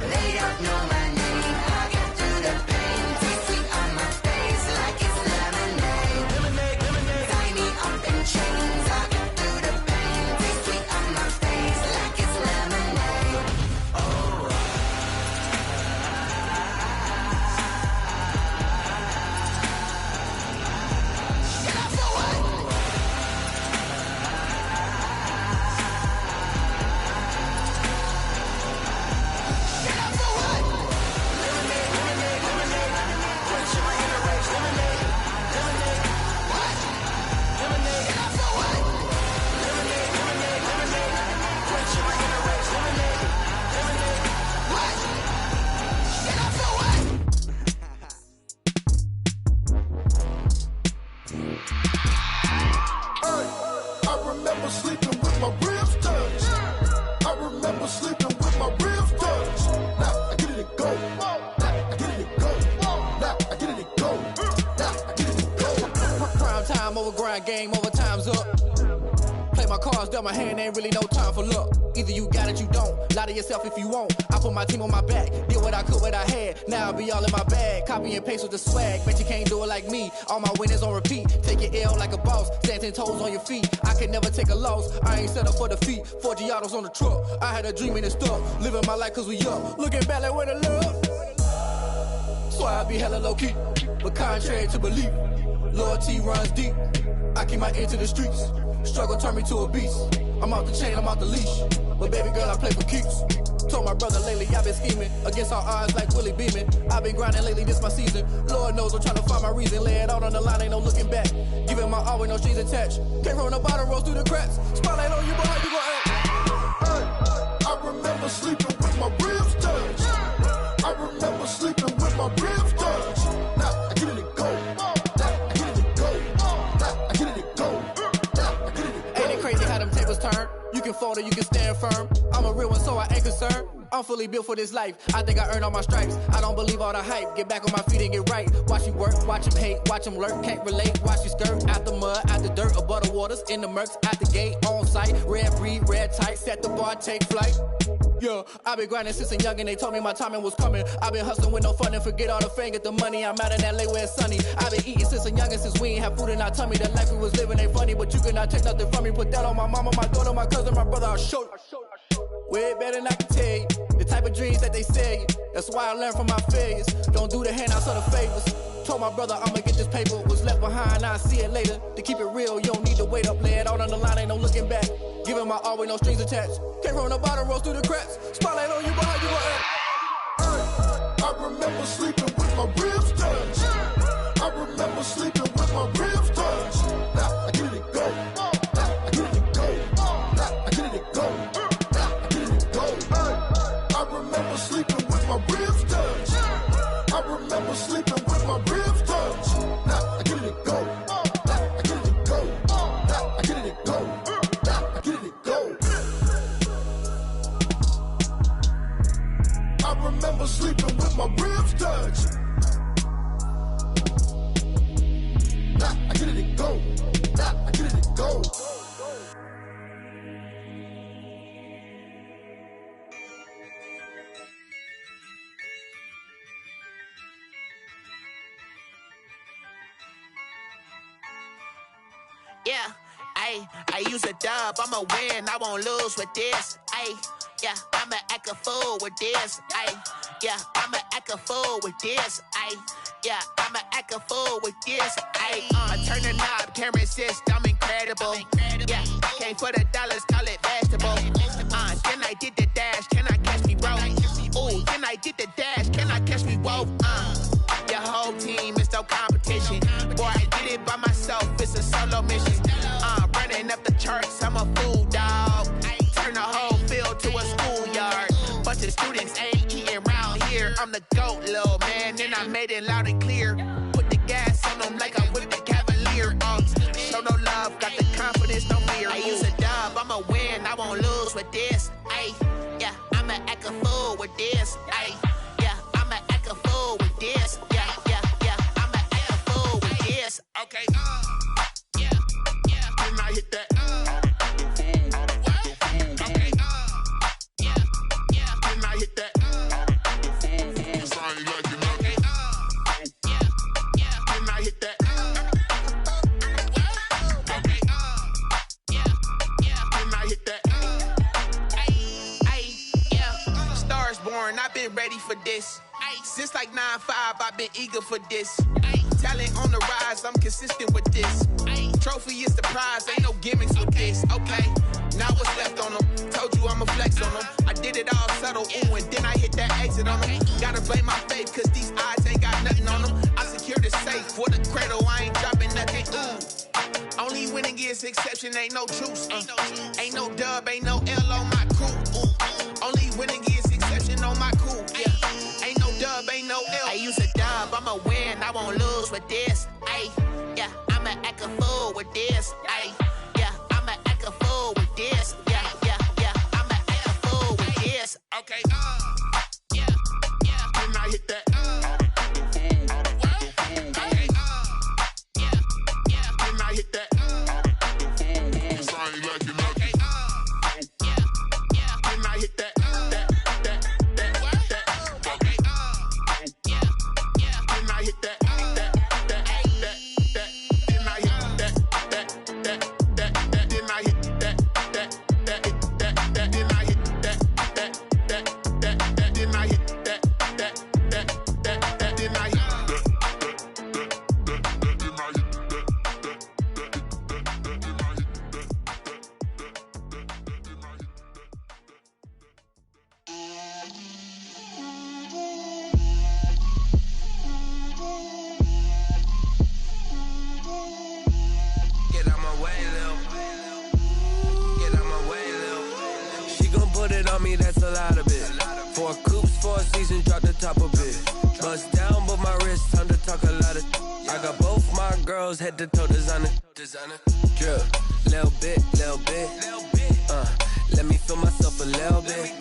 They don't know my name. I get through the pain. Taste sweet on my face like it's lemonade. Lemonade, lemonade. Tie me up in chains. I get through the pain. Taste sweet on my face like it's lemonade. Oh. I remember sleeping with my ribs touched. I remember sleeping with my ribs touched. Now I get it and go. Now I get it and go. Now I get it and go. Now I get it and go. Prime time over grind game, over time's up. Play my cards, dealt my hand, ain't really no time for luck. Either you got it, you don't. Lie to yourself if you won't. I put my team on my back, did what I could, what I had. Now I be all in my bag, copy and paste with the swag. Bet you can't do it like me. All my winners on repeat. Take your L like a boss, stand 10 toes on your feet. I can never take a loss. I ain't set up for defeat. 4 Giottos on the truck. I had a dream and it stuck. Living my life cause we up. Looking back like where the love. So I be hella low key, but contrary to belief, loyalty runs deep. I keep my ear to the streets. Struggle turned me to a beast. I'm out the chain, I'm out the leash. But baby girl, I play for keeps. Told my brother lately, I've been scheming against all odds like Willie Beeman. I've been grinding lately, this my season. Lord knows I'm trying to find my reason. Lay it out on the line, ain't no looking back. Giving my all with no strings attached. Can't roll no bottom, rolls through the cracks. Spotlight on you, but how you gon' act? Hey, I remember sleeping with my ribs touched. I remember sleeping with my ribs touched. Now I get it and go. Now I get it and go. Now I get it and go. shoulder, you can stand firm. I'm a real one, so I ain't concerned. I'm fully built for this life. I think I earned all my stripes. I don't believe all the hype. Get back on my feet and get right. Watch you work, watch him hate, watch him lurk. Can't relate, watch you skirt. Out the mud, out the dirt, above the waters, in the murks, out the gate, on site. Red breed, red tight, set the bar, take flight. Yeah, I've been grinding since a young and they told me my timing was coming. I've been hustling with no fun and forget all the fame, get the money. I'm out in LA where it's sunny. I've been eating since a young and since we ain't have food in our tummy. The life we was living ain't funny, but you cannot take nothing from me. Put that on my mama, my daughter, my cousin, my brother, I'll show you. Way better than I can tell you. The type of dreams that they sell you. That's why I learned from my failures. Don't do the handouts or the favors. Told my brother I'ma get this paper. Was left behind, I'll see it later. To keep it real, you don't need to wait up. Lay it out on the line, ain't no looking back. Giving my all with no strings attached. Came from the bottom, rose through the cracks. Spotlight on you, but how you gon' act? I remember sleeping with my ribs touched. I remember sleeping with my ribs touched. Now I get it go. Now I get it go. Now I get it go. Now I get it go. I remember sleeping with my ribs touched. I remember sleeping with my ribs touched. Now I get it go. Now I get it go. Now I get it go. Now I get it go. I remember sleeping with my ribs touched. Now I get it go. Now I get it go. Yeah, I use a dub, I'ma win, I won't lose with this. Yeah, I'ma act a fool with this. Yeah, I'ma act a fool with this. Yeah, I'ma act a fool with this. I turn the knob, can't resist, I'm incredible. Yeah, came for the dollars, call it vegetable. Then I did the dash, can I catch me, bro? Ooh, then I did the dash, can I catch me, whoa? Your whole team is no competition. Boy, I did it by myself, it's a solo mission. Running up the charts, I'm a fool, dog. Turn the whole field to a schoolyard. Bunch of students ain't eating round here. I'm the GOAT, little man, and I made it loud and clear. Put the gas on them like I whipped the Cavalier. Show no love, got the confidence, no fear. I use a dub, I'ma win, I won't lose with this. Yeah, I'ma act a fool with this. Yeah, I'ma act a fool with this. Yeah, I'ma act a fool with this. Okay. Yeah. Then I hit that. Okay. Yeah. Then I hit that. I ain't like it, okay. Yeah. Then I hit that. Okay. Yeah. Then I hit that. Yeah. Stars born, I've been ready for this. Since like 9-5, I've been eager for this. Talent on the rise, I'm consistent with this. Trophy is the prize, ain't no gimmicks with this. Okay, now what's left on them? Told you I'ma flex on them. I did it all subtle, ooh, and then I hit that exit on them. Gotta blame my faith, cause these odds ain't got nothing on them. I secured the safe for the cradle, I ain't dropping nothing, ooh. Only winning is exception, ain't no truce. Ain't no dub, ain't no L on my crew. Only winning is exception on my crew. Yeah, ain't no dub, ain't no L. I use a dub, I'ma win, I won't lose with this. Yeah, I'ma act a fool with this. Yeah, I'ma act a fool with this. Yeah, I'ma act a fool with this. Okay. Yeah. Then I hit that. Okay. Yeah. Then I hit that. I ain't like it, okay. Yeah. Then I hit that. Okay. Yeah. Then I hit that. That's a lot of it. 4 coops, 4 seasons, drop the top of it. Bust down, but my wrist, time to talk a lot of. I got both my girls head to toe designer. Drip, little bit. Let me little bit.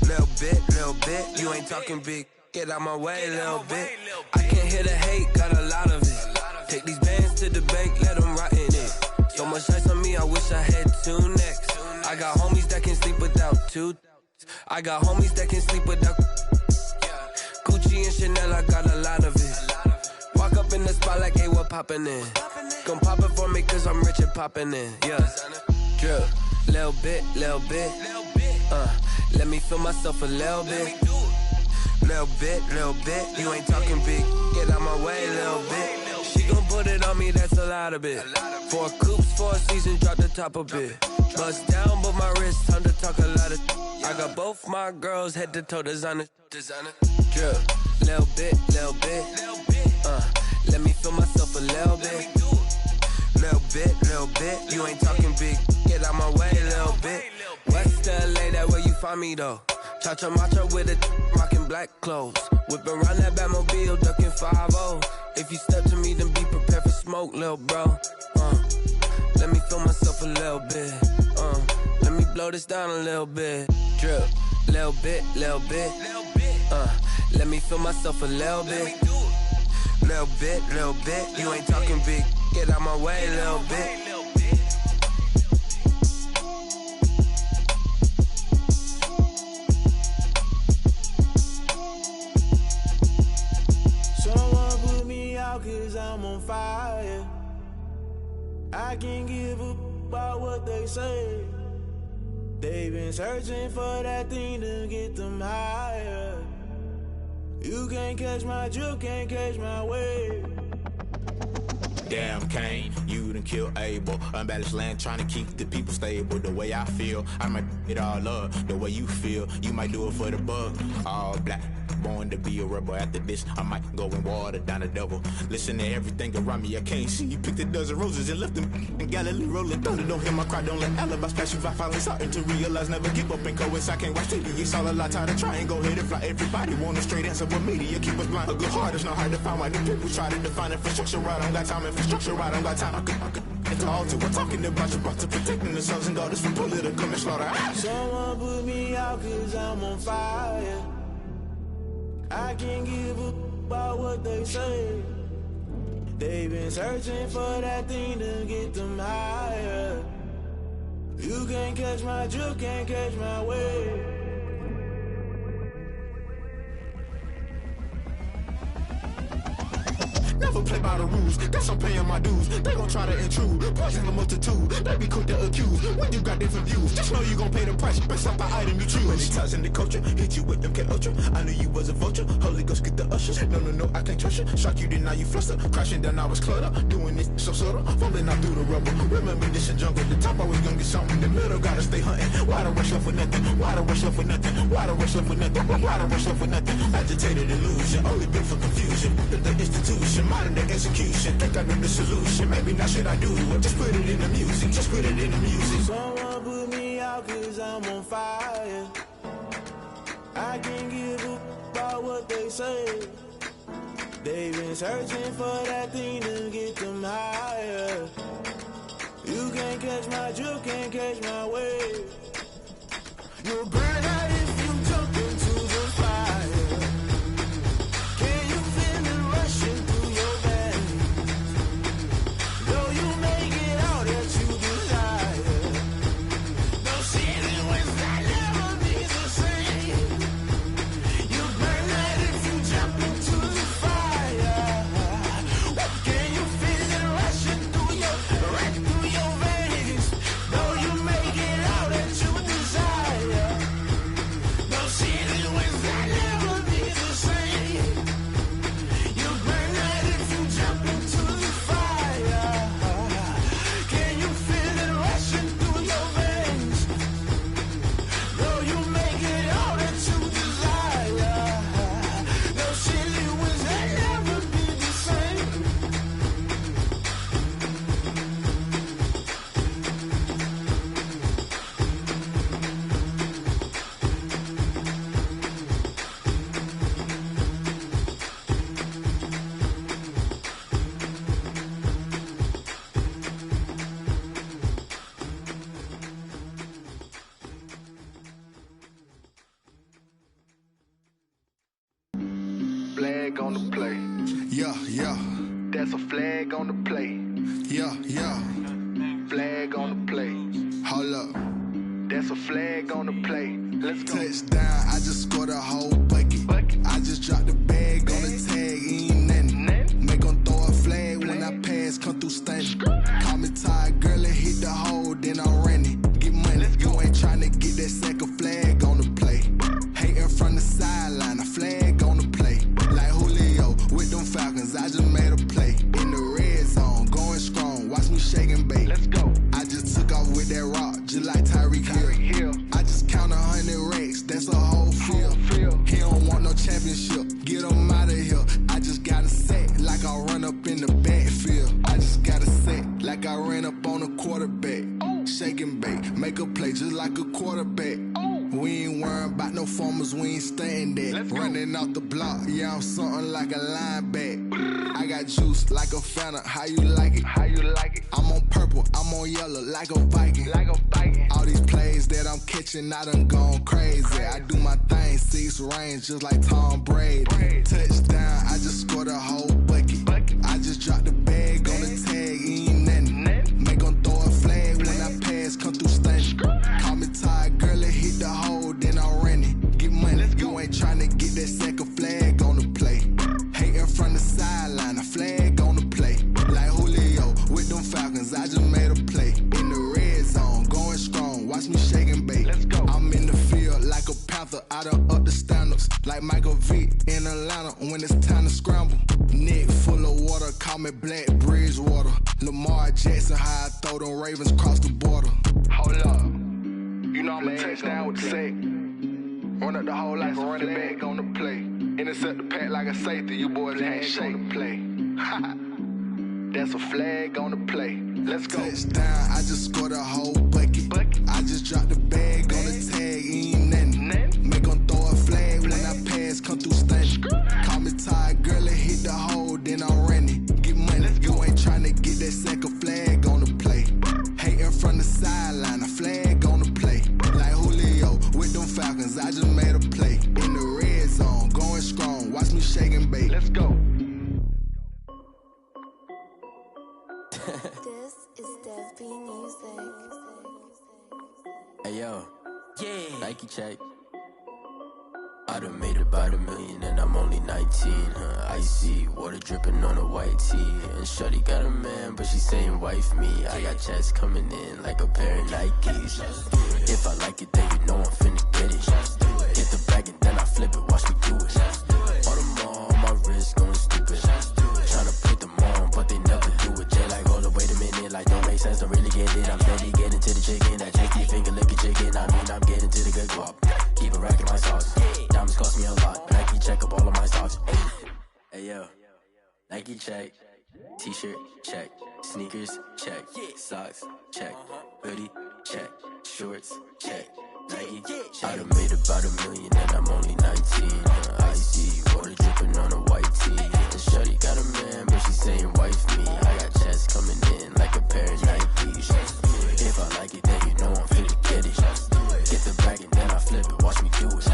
Little bit, you ain't talking big. Get out my way, little bit. I can't hear the hate, got a lot of it. Take these bands to the bank, let them rot in it. So much ice on me, I wish I had 2 necks. I got homies that can sleep without 2. I got homies that can sleep without Gucci and Chanel, I got a lot of it. Walk up in the spot like, hey, what poppin' in? Gon' pop it for me cause I'm rich and poppin' in, yeah. Drip, little bit. Let me feel myself a little bit. Little bit, you ain't talking big. Get out my way, little bit. She gon' put it on me, that's a lot of it. 4 coops, 4 seasons, drop the top a bit. Bust down, but my wrist, time to talk a lot of. I got both my girls, head to toe designer. Drip, little bit. Let me feel myself a little bit. Little bit, you ain't talking big. Get out my way, little bit. West LA, that where you find me though. Cha-cha matcha with it, rockin' black clothes. Whippin' around that Batmobile, duckin' 5-0. If you step to me, then be prepared for smoke, lil' bro. Let me feel myself a little bit. Let me blow this down a little bit. Drip, little bit. Let me feel myself a little bit. Little bit, you ain't talking big. Get out my way, little bit. Someone put me out cause I'm on fire. I can't give a about what they say. They've been searching for that thing to get them higher. You can't catch my drift, can't catch my wave. Damn Kane, you done killed Abel. Unbalanced land trying to keep the people stable. The way I feel, I might it all up. The way you feel, you might do it for the bug. All black, born to be a rebel. After this, I might go and water down the double. Listen to everything around me, I can't see. You picked a dozen roses and left them in Galilee rolling thunder. Don't hear my cry, don't let alibis pass you. I finally starting to realize, never give up and coerce. I can't watch TV, it's all a lot. Tired of trying, go ahead and fly. Everybody want a straight answer, but media keep us blind. A good heart is not hard to find. Why the people try to define infrastructure right? I don't got time, infrastructure right? I don't got time. I could it's all to we're talking about you, about to protecting the sons and daughters from political and slaughter. Someone put me out cause I'm on fire. I can't give a about what they say. They've been searching for that thing to get them higher. You can't catch my drift, can't catch my wave. Never play by the rules, guess I'm paying my dues. They gon' try to intrude, poison the multitude. They be quick to accuse, when you got different views. Just know you gon' pay the price, based off the item you choose. Many ties in the culture, hit you with them K-Ultra. I knew you was a vulture, Holy Ghost get the ushers. No, I can't trust you. Shock you, then now you fluster. Crashing down, I was cluttered. Doing this so subtle, falling out through the rubble. Remember this a jungle, the top always gonna get something. In the middle, gotta stay hunting. Why the rush left with nothing? Why the rush left with nothing? Why the rush left with nothing? Why the rush left with nothing? Agitated illusion, only built for confusion. The institution, modern day execution. Think I know the solution, maybe not should I do it. Just put it in the music, just put it in the music. Someone put me out cause I'm on fire. I can't give a about what they say. They've been searching for that thing to get them higher. You can't catch my drift, can't catch my wave. You'll burn out if you jump into the fire. Can you feel it rushing through your veins? Though you may get out that you desire. No ceiling when that never be the same. You burn out if you jump into the fire. Can you feel it rushing through your veins? Though you may get out that you desire. flag on the play. Yeah, yeah. That's a flag on the play. Yeah, yeah. Flag on the play. Hold up. That's a flag on the play. Let's go. Touchdown, I just scored a whole bucket. I just dropped the bag on the tag, ain't nothing. Make 'em throw a flag when I pass, come through stunning. Call me tired, girl, and hit the hole, then I'm running. Get money, you ain't tryna get that second flag on the play. Hating from the sideline, a flag on the play. Like Julio with them Falcons, I just made a play. In the red zone, going strong, watch me shake and bake. Let's go. I just took off with that rock, just like Tyreek Hill. I just count 100 racks, that's a whole field. He don't want no championship, get him out of here. I just got a set, like I run up in the backfield. I just got a set, like I ran up on a quarterback. Shake and bake, make a play just like a quarterback. We ain't worrying about no formers, we ain't staying there. Running off the block, yeah, I'm something like a linebacker. I got juice like a Fanta, how you like it? How you like it? I'm on purple, I'm on yellow, like a Viking. Like a Viking. All these plays that I'm catching, I done gone crazy. I do my thing, 6 range, just like Tom Brady. Touchdown, I just scored a whole bucket. I just dropped the bag on the tag, ain't nothing. Make 'em throw a flag when I pass, come through stunning. Call me tired, girl, and hit the hole, then I'm running. Get money, you ain't tryna get that second flag on the play. Hating from the sideline, a flag on the play. Like Julio with them Falcons, I just made a play. In the red zone, going strong, watch me shake and bake. Let's go. I'm in the field like a panther, I done up the standards. Like Michael Vick in Atlanta when it's time to scramble. Neck full of water, call me Black Bridgewater. Lamar Jackson, how I throw them Ravens cross the border. Hold up. You know I'm a touchdown with the sack. Run up the whole like a running back on the play. Intercept the pack like a safety, you boys can't shake the play. That's a flag on the play. Let's go. Touchdown, I just scored a whole bucket. I just dropped the bag on the tag, ain't nothing. Make 'em throw a flag when I pass, come through stunning. Call me tired, girl, and hit the hole, then I'm running. Get money, you ain't tryna get that second flag on the play. Hating from the sideline, a flag on the play. Like Julio with them Falcons, I just made a play. In the red zone, going strong, watch me shake and bake. Let's go. This is Dev B Music. Hey yo, yeah. Nike check. I done made about $1 million and I'm only 19. Icy water dripping on a white tee. And shorty got a man, but she saying wife me. I got checks coming in like a pair of Nikes. If I like it, then you know I'm finna get it. Get the bag and then I flip it, watch me do it. All them on my wrist going stupid. Tryna put them on, but they never do it. Jay like, hold up, wait a minute, like don't make sense, don't really get it. I'm steady getting to the chicken, that tasty finger licking chicken. I mean, I'm getting to the good guap. Keep it racking my sauce. Diamonds cost me a lot. Nike check up all of my stocks. Hey yo, Nike check. T-shirt check. Sneakers check. Socks check. Hoodie check. Shorts check. Nike I done made about $1 million and I'm only 19. Icy water dripping on a white tee. And shorty got a man, but she saying wife me. I got checks coming in like a pair of Nikes. If I like it, then you know I'm finna get it. Get the bag and then I flip it, watch me do it.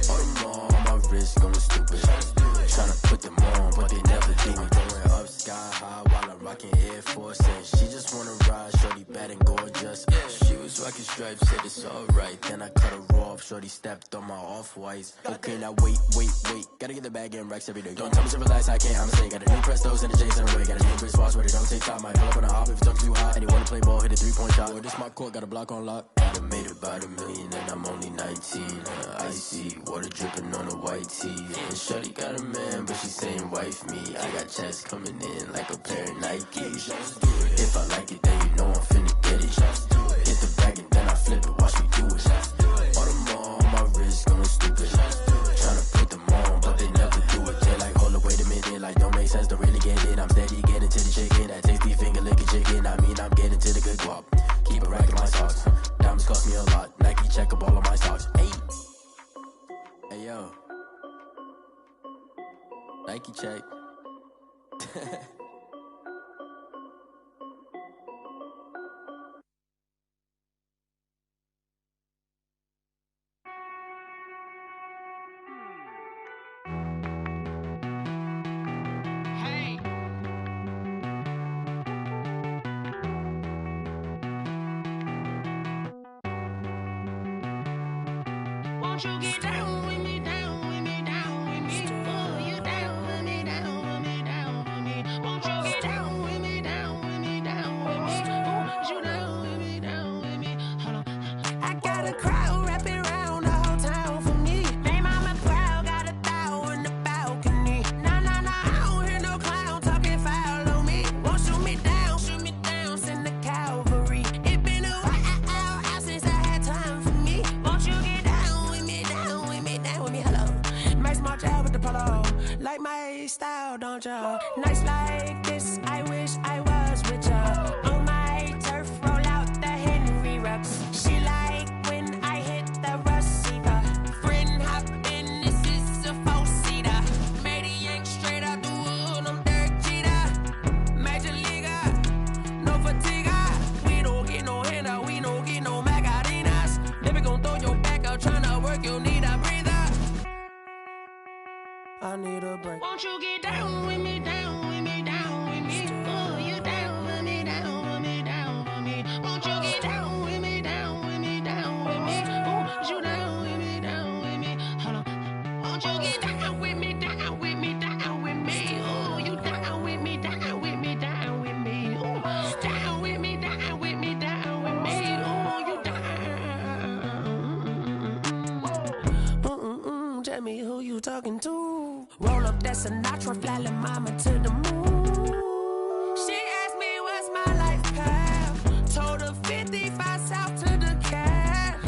All them on my wrist going stupid. Tryna put them on, but they never do it. Going up sky high while I'm rocking Air Force. And she just wanna ride, shorty bad and gorgeous. She was rocking stripes, said it's alright. Then I cut her off, shorty stepped on my off-whites. Okay, now wait. Gotta get the bag and racks every day. Don't tell me to relax, I can't, I'm saying. Got a new Prestos and a Jason away. Got a new wristwatch where they don't take time. Might pull up on a hop if it's talking too hot. And they wanna play ball, hit a 3-point shot. Well, this my court, got a block on lock. I done made about $1 million and I'm only 19. Icy water dripping on a white tee. And shorty got a man, but she saying wife me. I got checks coming in like a pair of Nikes. If I like it, then you know I'm finna get it. Hit the bag and then I flip it, watch me do it. All them on my wrist going stupid. Tryna put them on, but they never do it. They like, hold up, wait a minute, like don't make sense, don't really get it. I'm steady getting to the chicken, that tasty finger licking chicken. I mean, I'm getting to the good guap. Keep it racking my socks. Diamonds cost me a lot. Nike check up all of my stocks. Hey yo, Nike check. Won't you get down with me, down with me, down with me? Oh, you down with me, down with me, down with me. Won't you get down with me, down with me, down with me? Oh, you down with me, down with me? Hold on. I got a crowd wrapping around the whole town for me. They mama proud, got a thou in the balcony. Nah, nah, nah, I don't hear no clown talking foul on me. Won't shoot me down, send the cavalry. It been a while since I had time for me. Won't you get down with me, down with me, down with me? Hello. Max March out with the polo. Like my style, don't ya? Nights like this, I wish I was with ya. On my turf, roll out the Henry Rux. She like when I hit the receiver. Friend hop in, this is a four-seater. Made a yank straight out the wood, I'm Derek Jeter. Major leaguer, no fatigue. We don't get no handout, we don't get no Macarinas. Never gon' throw your back out, tryna work, you need a breather. I need a break. Won't you get down with me, down with me, down with me? Oh, you down with me, down with me, down with me? Won't you get down with me, down with me, down with me? Oh, you down with me, down with me? Hold on. Won't you get down with me, down with me, down with me? Oh, you down with me, down with me, down with me? Oh, down with me, down with me, down with me? Oh, you down. Tell me who you talking to. Roll up that Sinatra, fly la mama to the moon. She asked me what's my life path. Told her 55 south to the cab.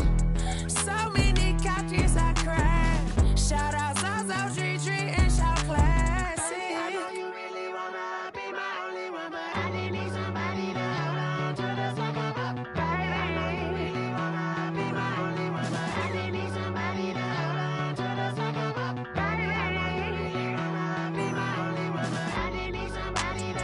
So many couches I cried. Shout out South Street and shout classic. I know you really wanna be my only one, but I didn't need somebody to hold on to the second up. Baby, I know you really wanna be my only one, but I didn't need somebody to hold on to the second up. Baby, I know you really wanna be my only one, but I didn't need somebody to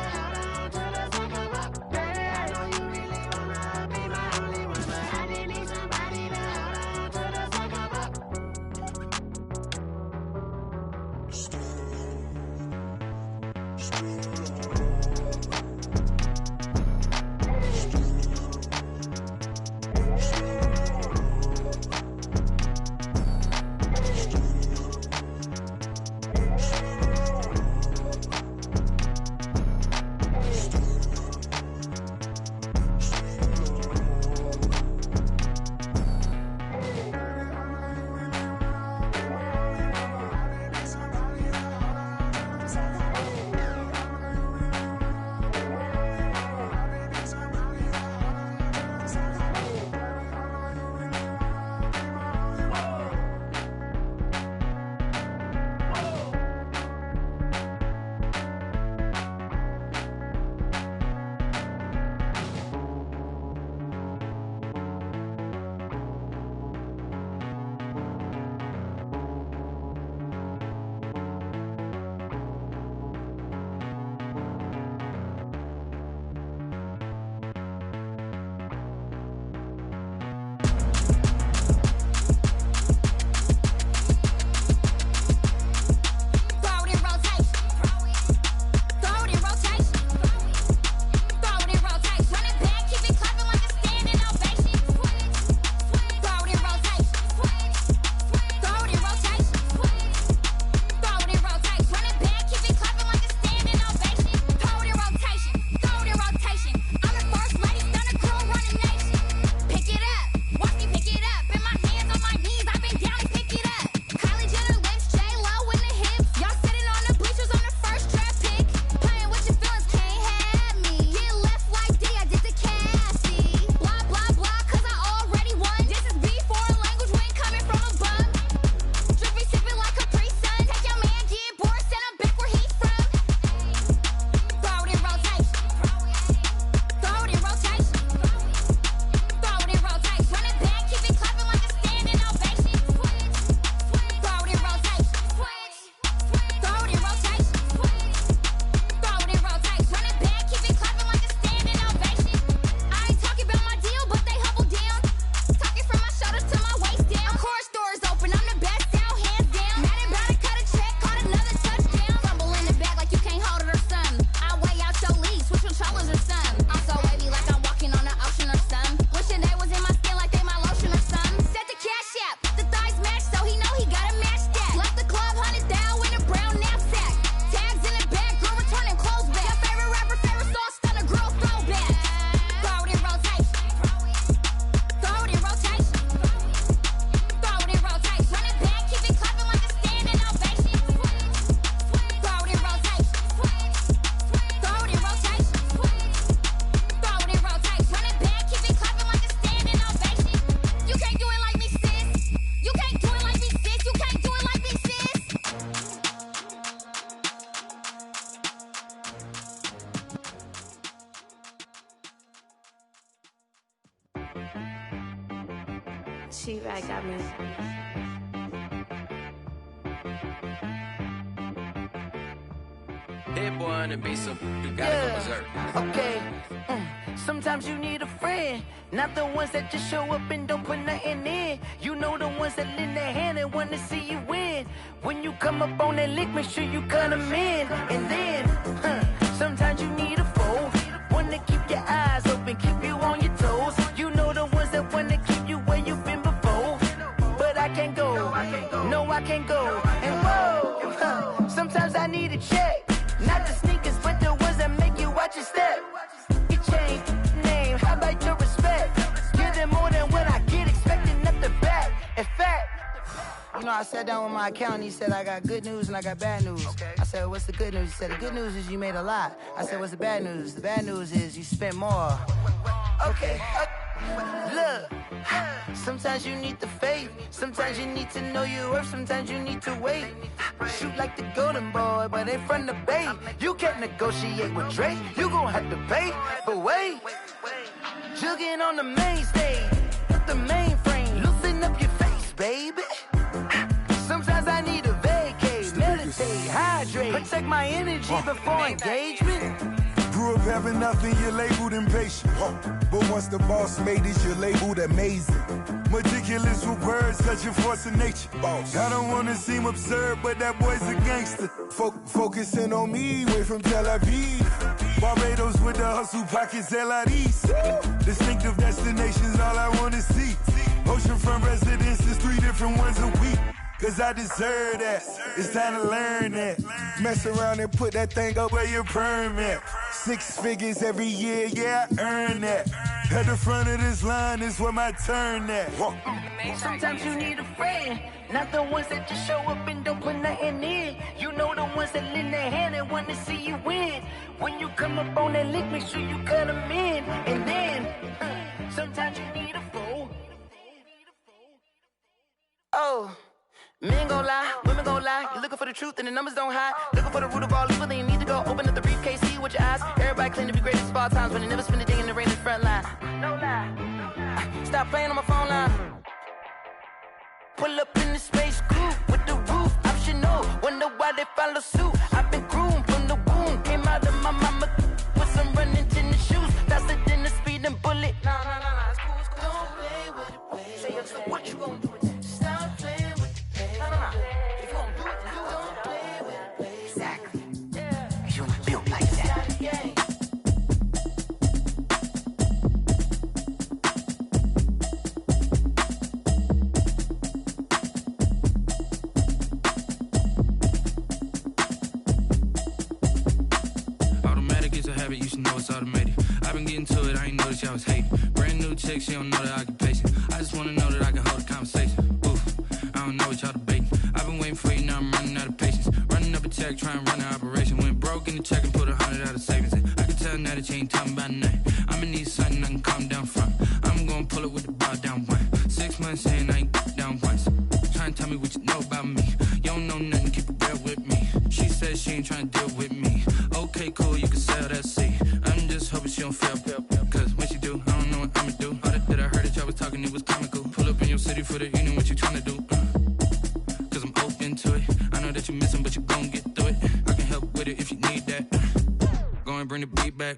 Hit boy on the beat, so you gotta go berserk. Okay. Sometimes you need a friend, not the ones that just show up and don't put nothing in. You know the ones that lend their hand and want to see you win. When you come up on that lick, make sure you cut them in. And then, sometimes you need a foe, one to keep your eyes open, keep you on your toes. You know the ones that want to keep you where you've been before. But I can't go, no I can't go. And whoa, sometimes I need a check. Not the sneakers, but the ones that make you watch your step. You change name, how about your respect? Give them more than what I get, expecting nothing back. In fact, you know, I sat down with my accountant, he said I got good news and I got bad news. I said, what's the good news? He said, the good news is you made a lot. I said, what's the bad news? The bad news is you spent more. Okay, look, sometimes you need the faith, sometimes you need to know your worth, sometimes you need to wait. Shoot like the golden boy, but in front of the bay. You can't negotiate with Drake, you gon' have to pay. But wait, jugging on the main stage, the mainframe, loosen up your face, baby. Sometimes I need a vacate, meditate, hydrate, protect my energy before engagement. Grew up having nothing, you're labeled impatient. But once the boss made it, you're labeled amazing. Meticulous with words, such a force of nature. I don't wanna seem absurd, but that boy's a gangster. Focusing on me, way from Tel Aviv. Barbados with the hustle pockets, LIDs. Distinctive destinations, all I wanna see. Oceanfront residences, 3 different ones a week. Cause I deserve that, it's time to learn that. Mess around and put that thing up where your perm at. 6 figures every year, yeah, I earn that. At the front of this line is where my turn at. Sometimes you need a friend, not the ones that just show up and don't put nothing in. You know the ones that lend their hand and want to see you win. When you come up on that lick, make sure you cut them in. And then, sometimes you need a foe. Oh. Men gon' lie, women gon' lie. You're looking for the truth and the numbers don't hide. Looking for the root of all evil, then you need to go open up the briefcase, see with your eyes. Everybody claim to be greatest of all times, but they never spend a day in the rain in the front line. No lie. Stop playing on my phone line. Pull up in the space coupe with the roof optional. Wonder why they follow suit. I've been groomed from the womb. Came out of my mama with some running tennis shoes. Faster than the speeding bullet. No, it's cool, it's cool. Don't play with it, play. Say so what you gon' do with it? Stop playing. If you don't do it, then don't play with it. Exactly. You were built like that. Automatic is a habit, you should know it's automated. I've been getting to it, I ain't noticed y'all was hating. Brand new chick, she don't know the occupation. I just wanna know that I can hold a conversation. Oof, I don't know what y'all debating. I've been waiting for you, now I'm running out of patience. Running up a check, trying to run an operation. Went broke in the check and put 100 out of savings in. I can tell now that you ain't talking about nothing. I'ma need something I can calm down from. I'm gonna pull it with the bar down one. 6 months saying I ain't down once. Trying to tell me what you know about me. You don't know nothing, keep it real with me. She said she ain't trying to deal with me. Okay, cool, you can sell that seat. I'm just hoping she don't fail. Cause when she do, I don't know what I'ma do. All that I heard that y'all was talking, it was comical. Pull up in your city for the evening, what you trying to do? Cause I'm open to it. I know that you're missing, but you gon' get through it. I can help with it if you need that. Go and bring the beat back.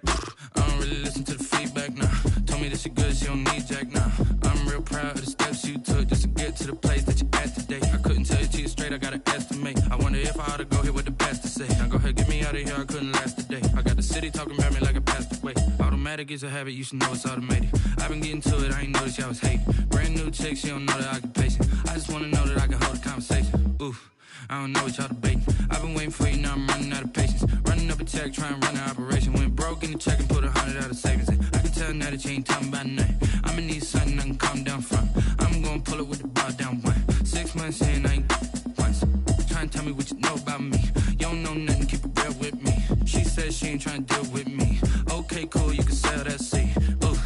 I don't really listen to the feedback, nah. Told me that she good, she don't need jack, nah. I'm real proud of the steps you took just to get to the place that you're at today. I couldn't tell you to you straight, I gotta estimate. I wonder if I ought to go here with the pastor say. Now go ahead, get me out of here, I couldn't last a day. I got the city talking about me like I passed away. Automatic is a habit, you should know it's automated. I've been getting to it, I ain't noticed y'all was hating. Brand new chick, she don't know the occupation. I just wanna know that I can hold a conversation. Oof, I don't know what y'all debating. I've been waiting for you, now I'm running out of patience. Running up a check, trying to run an operation. Went broke in the check and put 100 out of savings in. I can tell now that you ain't talking about nothing. I'ma need something I can calm down from. I'm gonna pull it with the bar down one. 6 months saying I ain't once. Trying to tell me what you know about me. You don't know nothing, keep it real with me. She said she ain't trying to deal with me. Okay, cool, you can sell that seat. Ooh,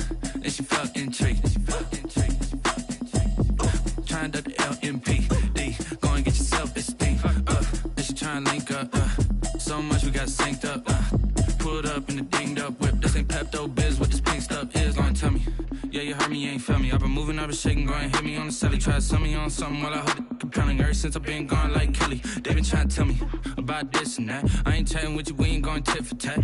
and she felt intrigued. Trying to the LMPD. Go and get your self-esteem. And she trying to link up. So much we got synced up. Pulled up in the dinged up whip. This ain't Pepto-Biz, what this pink stuff is. Gonna tell me. Yeah, you heard me, you ain't felt me. I've been moving moving, I've been shaking, go and hit me on the celly. Try to sell me on something while I hold it compelling. Ever since I've been gone like Kelly, they been trying to tell me about this and that. I ain't chatting with you, we ain't going tit for tat.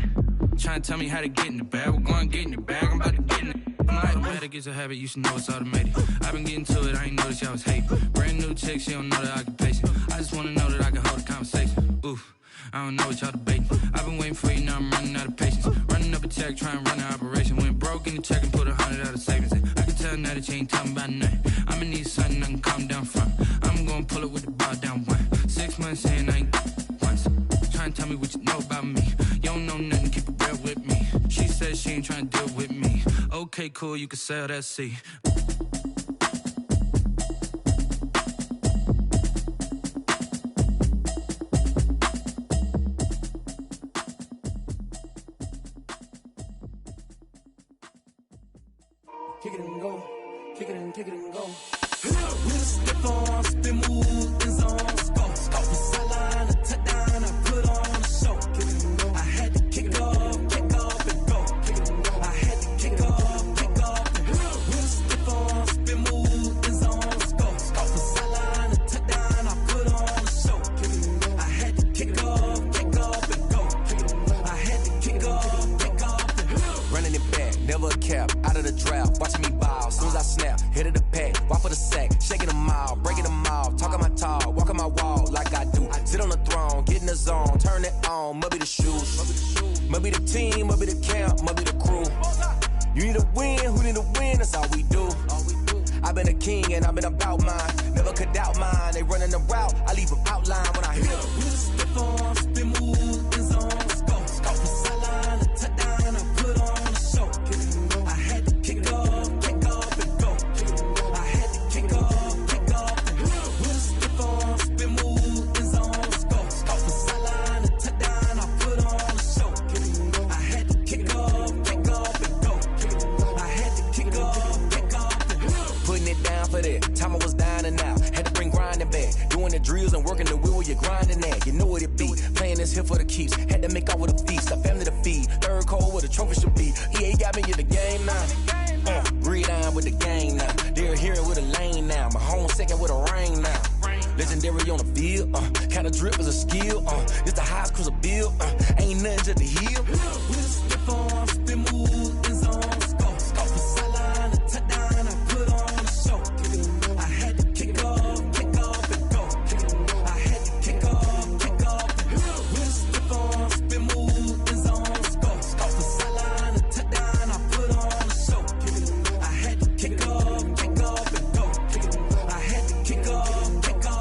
Trying to tell me how to get in the bag, we're going to get in the bag, I'm about to get in it. I'm like, automatic is a habit, you should know it's automated. I've been getting to it, I ain't noticed y'all was hating. Brand new chick, she don't know the occupation. I just wanna know that I can hold a conversation. Oof, I don't know what y'all debating. I've been waiting for you, now I'm running out of patience. Running up a check, trying to run an operation. Went broke in the check and put 100 out of savings in. I can tell now that you ain't talking about nothing. I'ma need something I can calm down from. I'm gonna pull it with the bar down one. 6 months in, I ain't once. Trying to tell me what you know about me. You don't know nothing, keep it real with me. She said she ain't trying to deal with me. Okay, cool, you can sell that seat. Kick it and go, kick it and go. With a stiff on, spin move, in zone, scope. Off the sideline, a touchdown, I put on a show. I had to kick off and go. I had to kick off and go. With a stiff on, spin move, in zone, scope. Off the sideline, a touchdown, I put on a show. I had to kick off and go. I had to kick off and go. Running it back, never a cap, out of the draft, watching me ball. Soon as I snap, hit of the pack, walk for the sack, shaking them all, breaking them all, talking my talk, walking my wall like I do. Sit on the throne, get in the zone, turn it on, must be the shoes, must be the team, must be the camp, must be the crew. You need a win, who need a win, that's all we do. I've been a king and I've been about mine, never could doubt mine. They running the route, I leave them outline when I hit them. With a stiff on, spin move, in zone, scope. Off the sideline, a touchdown, I put on a show. I had to kick off and go. I had to kick off and go. With a stiff on, spin move, in zone, scope. Off the sideline, a touchdown, I put on a show. I had to kick off and go. I had to kick off and go. Putting it down for that, time I was down and out. Had to bring grinding back, doing the drills and working the wheel where you're grinding at. You know what it be, playing this here for the keeps. Had to make off with a feast, a family to feed. Third cold where the trophy should be. EA got me in the game now. Breathe on with the game now. They're here with a lane now. My home second with a rain now. Legendary on the field, kinda drip is a skill. It's the highest cruiser bill, ain't nothing just the hill. With a stiff on, spin move, in zone, scope. Off the sideline, a touchdown, I put on a show. I had to kick off and go. I had to kick off and go. With a stiff on, spin move, in zone, scope. Off the sideline, a touchdown, I put on a show. I had to kick off and go. I had to kick off and go.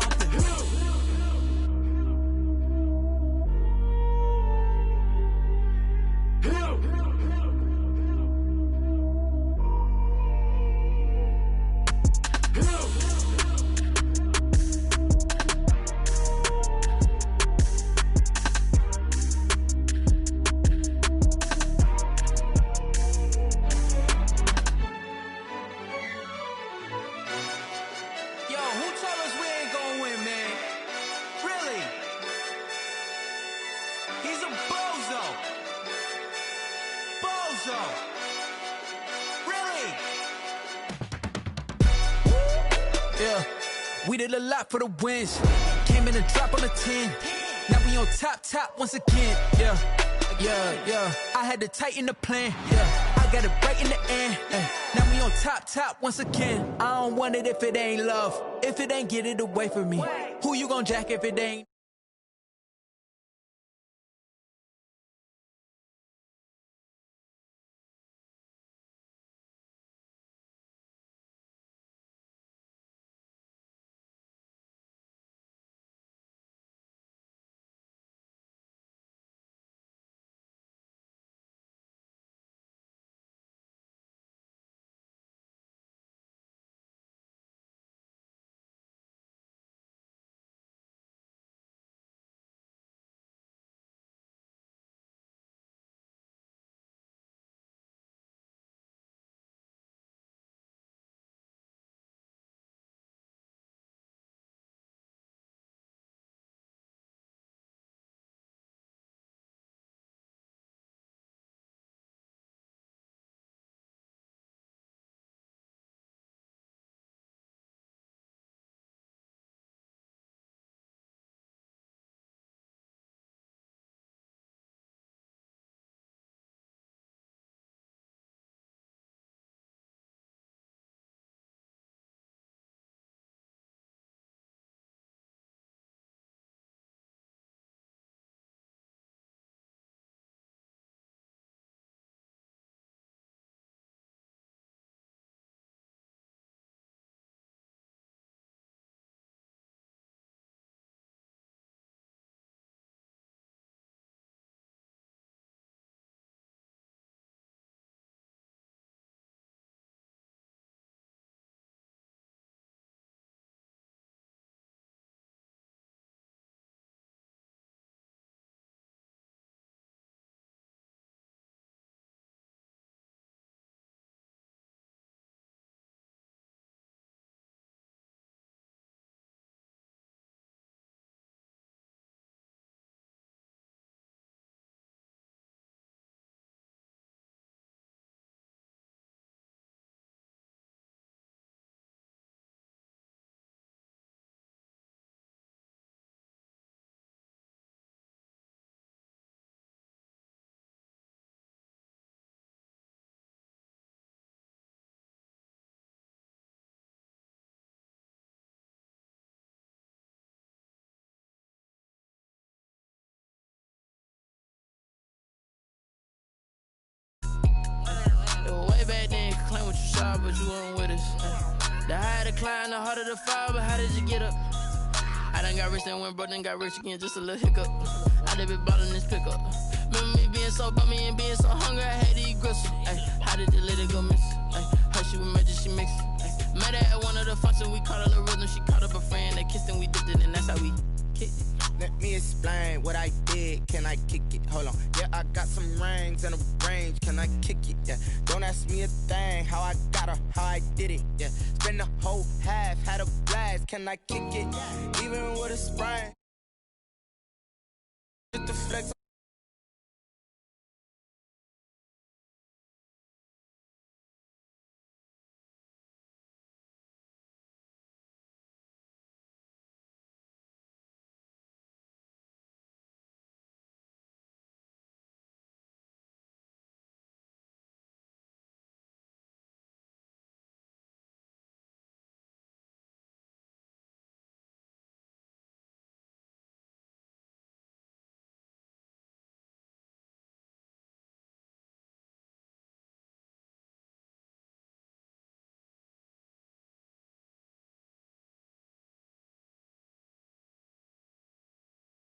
Yo, who told us we ain't gonna win, man? Really? He's a bozo. Bozo. Really? Yeah, we did a lot for the wins. Came in a drop on a 10. Now we on top once again. Yeah. I had to tighten the plan. Yeah, I got it right in the end. Now we on top once again. I don't want it if it ain't love. If it ain't, get it away from me. Who you gon' jack if it ain't? smile, but you weren't with us. The higher the climb, the harder the fall, but how did you get up? I done got rich and went broke, then got rich again, just a little hiccup. I done been ballin' this pickup. Remember me being so bummy and being so hungry, I had to eat gristle. How did you let it go miss? How she was magic, she mixed. Met her at one of the functions, we caught her the rhythm. She caught up a friend, they kissed and we dipped it, and that's how we kicked it. Let me explain what I did. Can I kick it? Hold on. Yeah, I got some rings and a range. Can I kick it? Yeah. Don't ask me a thing. How I got her, how I did it. Yeah. Spend the whole half, had a blast. Can I kick it? Even with a sprain. Just the flex.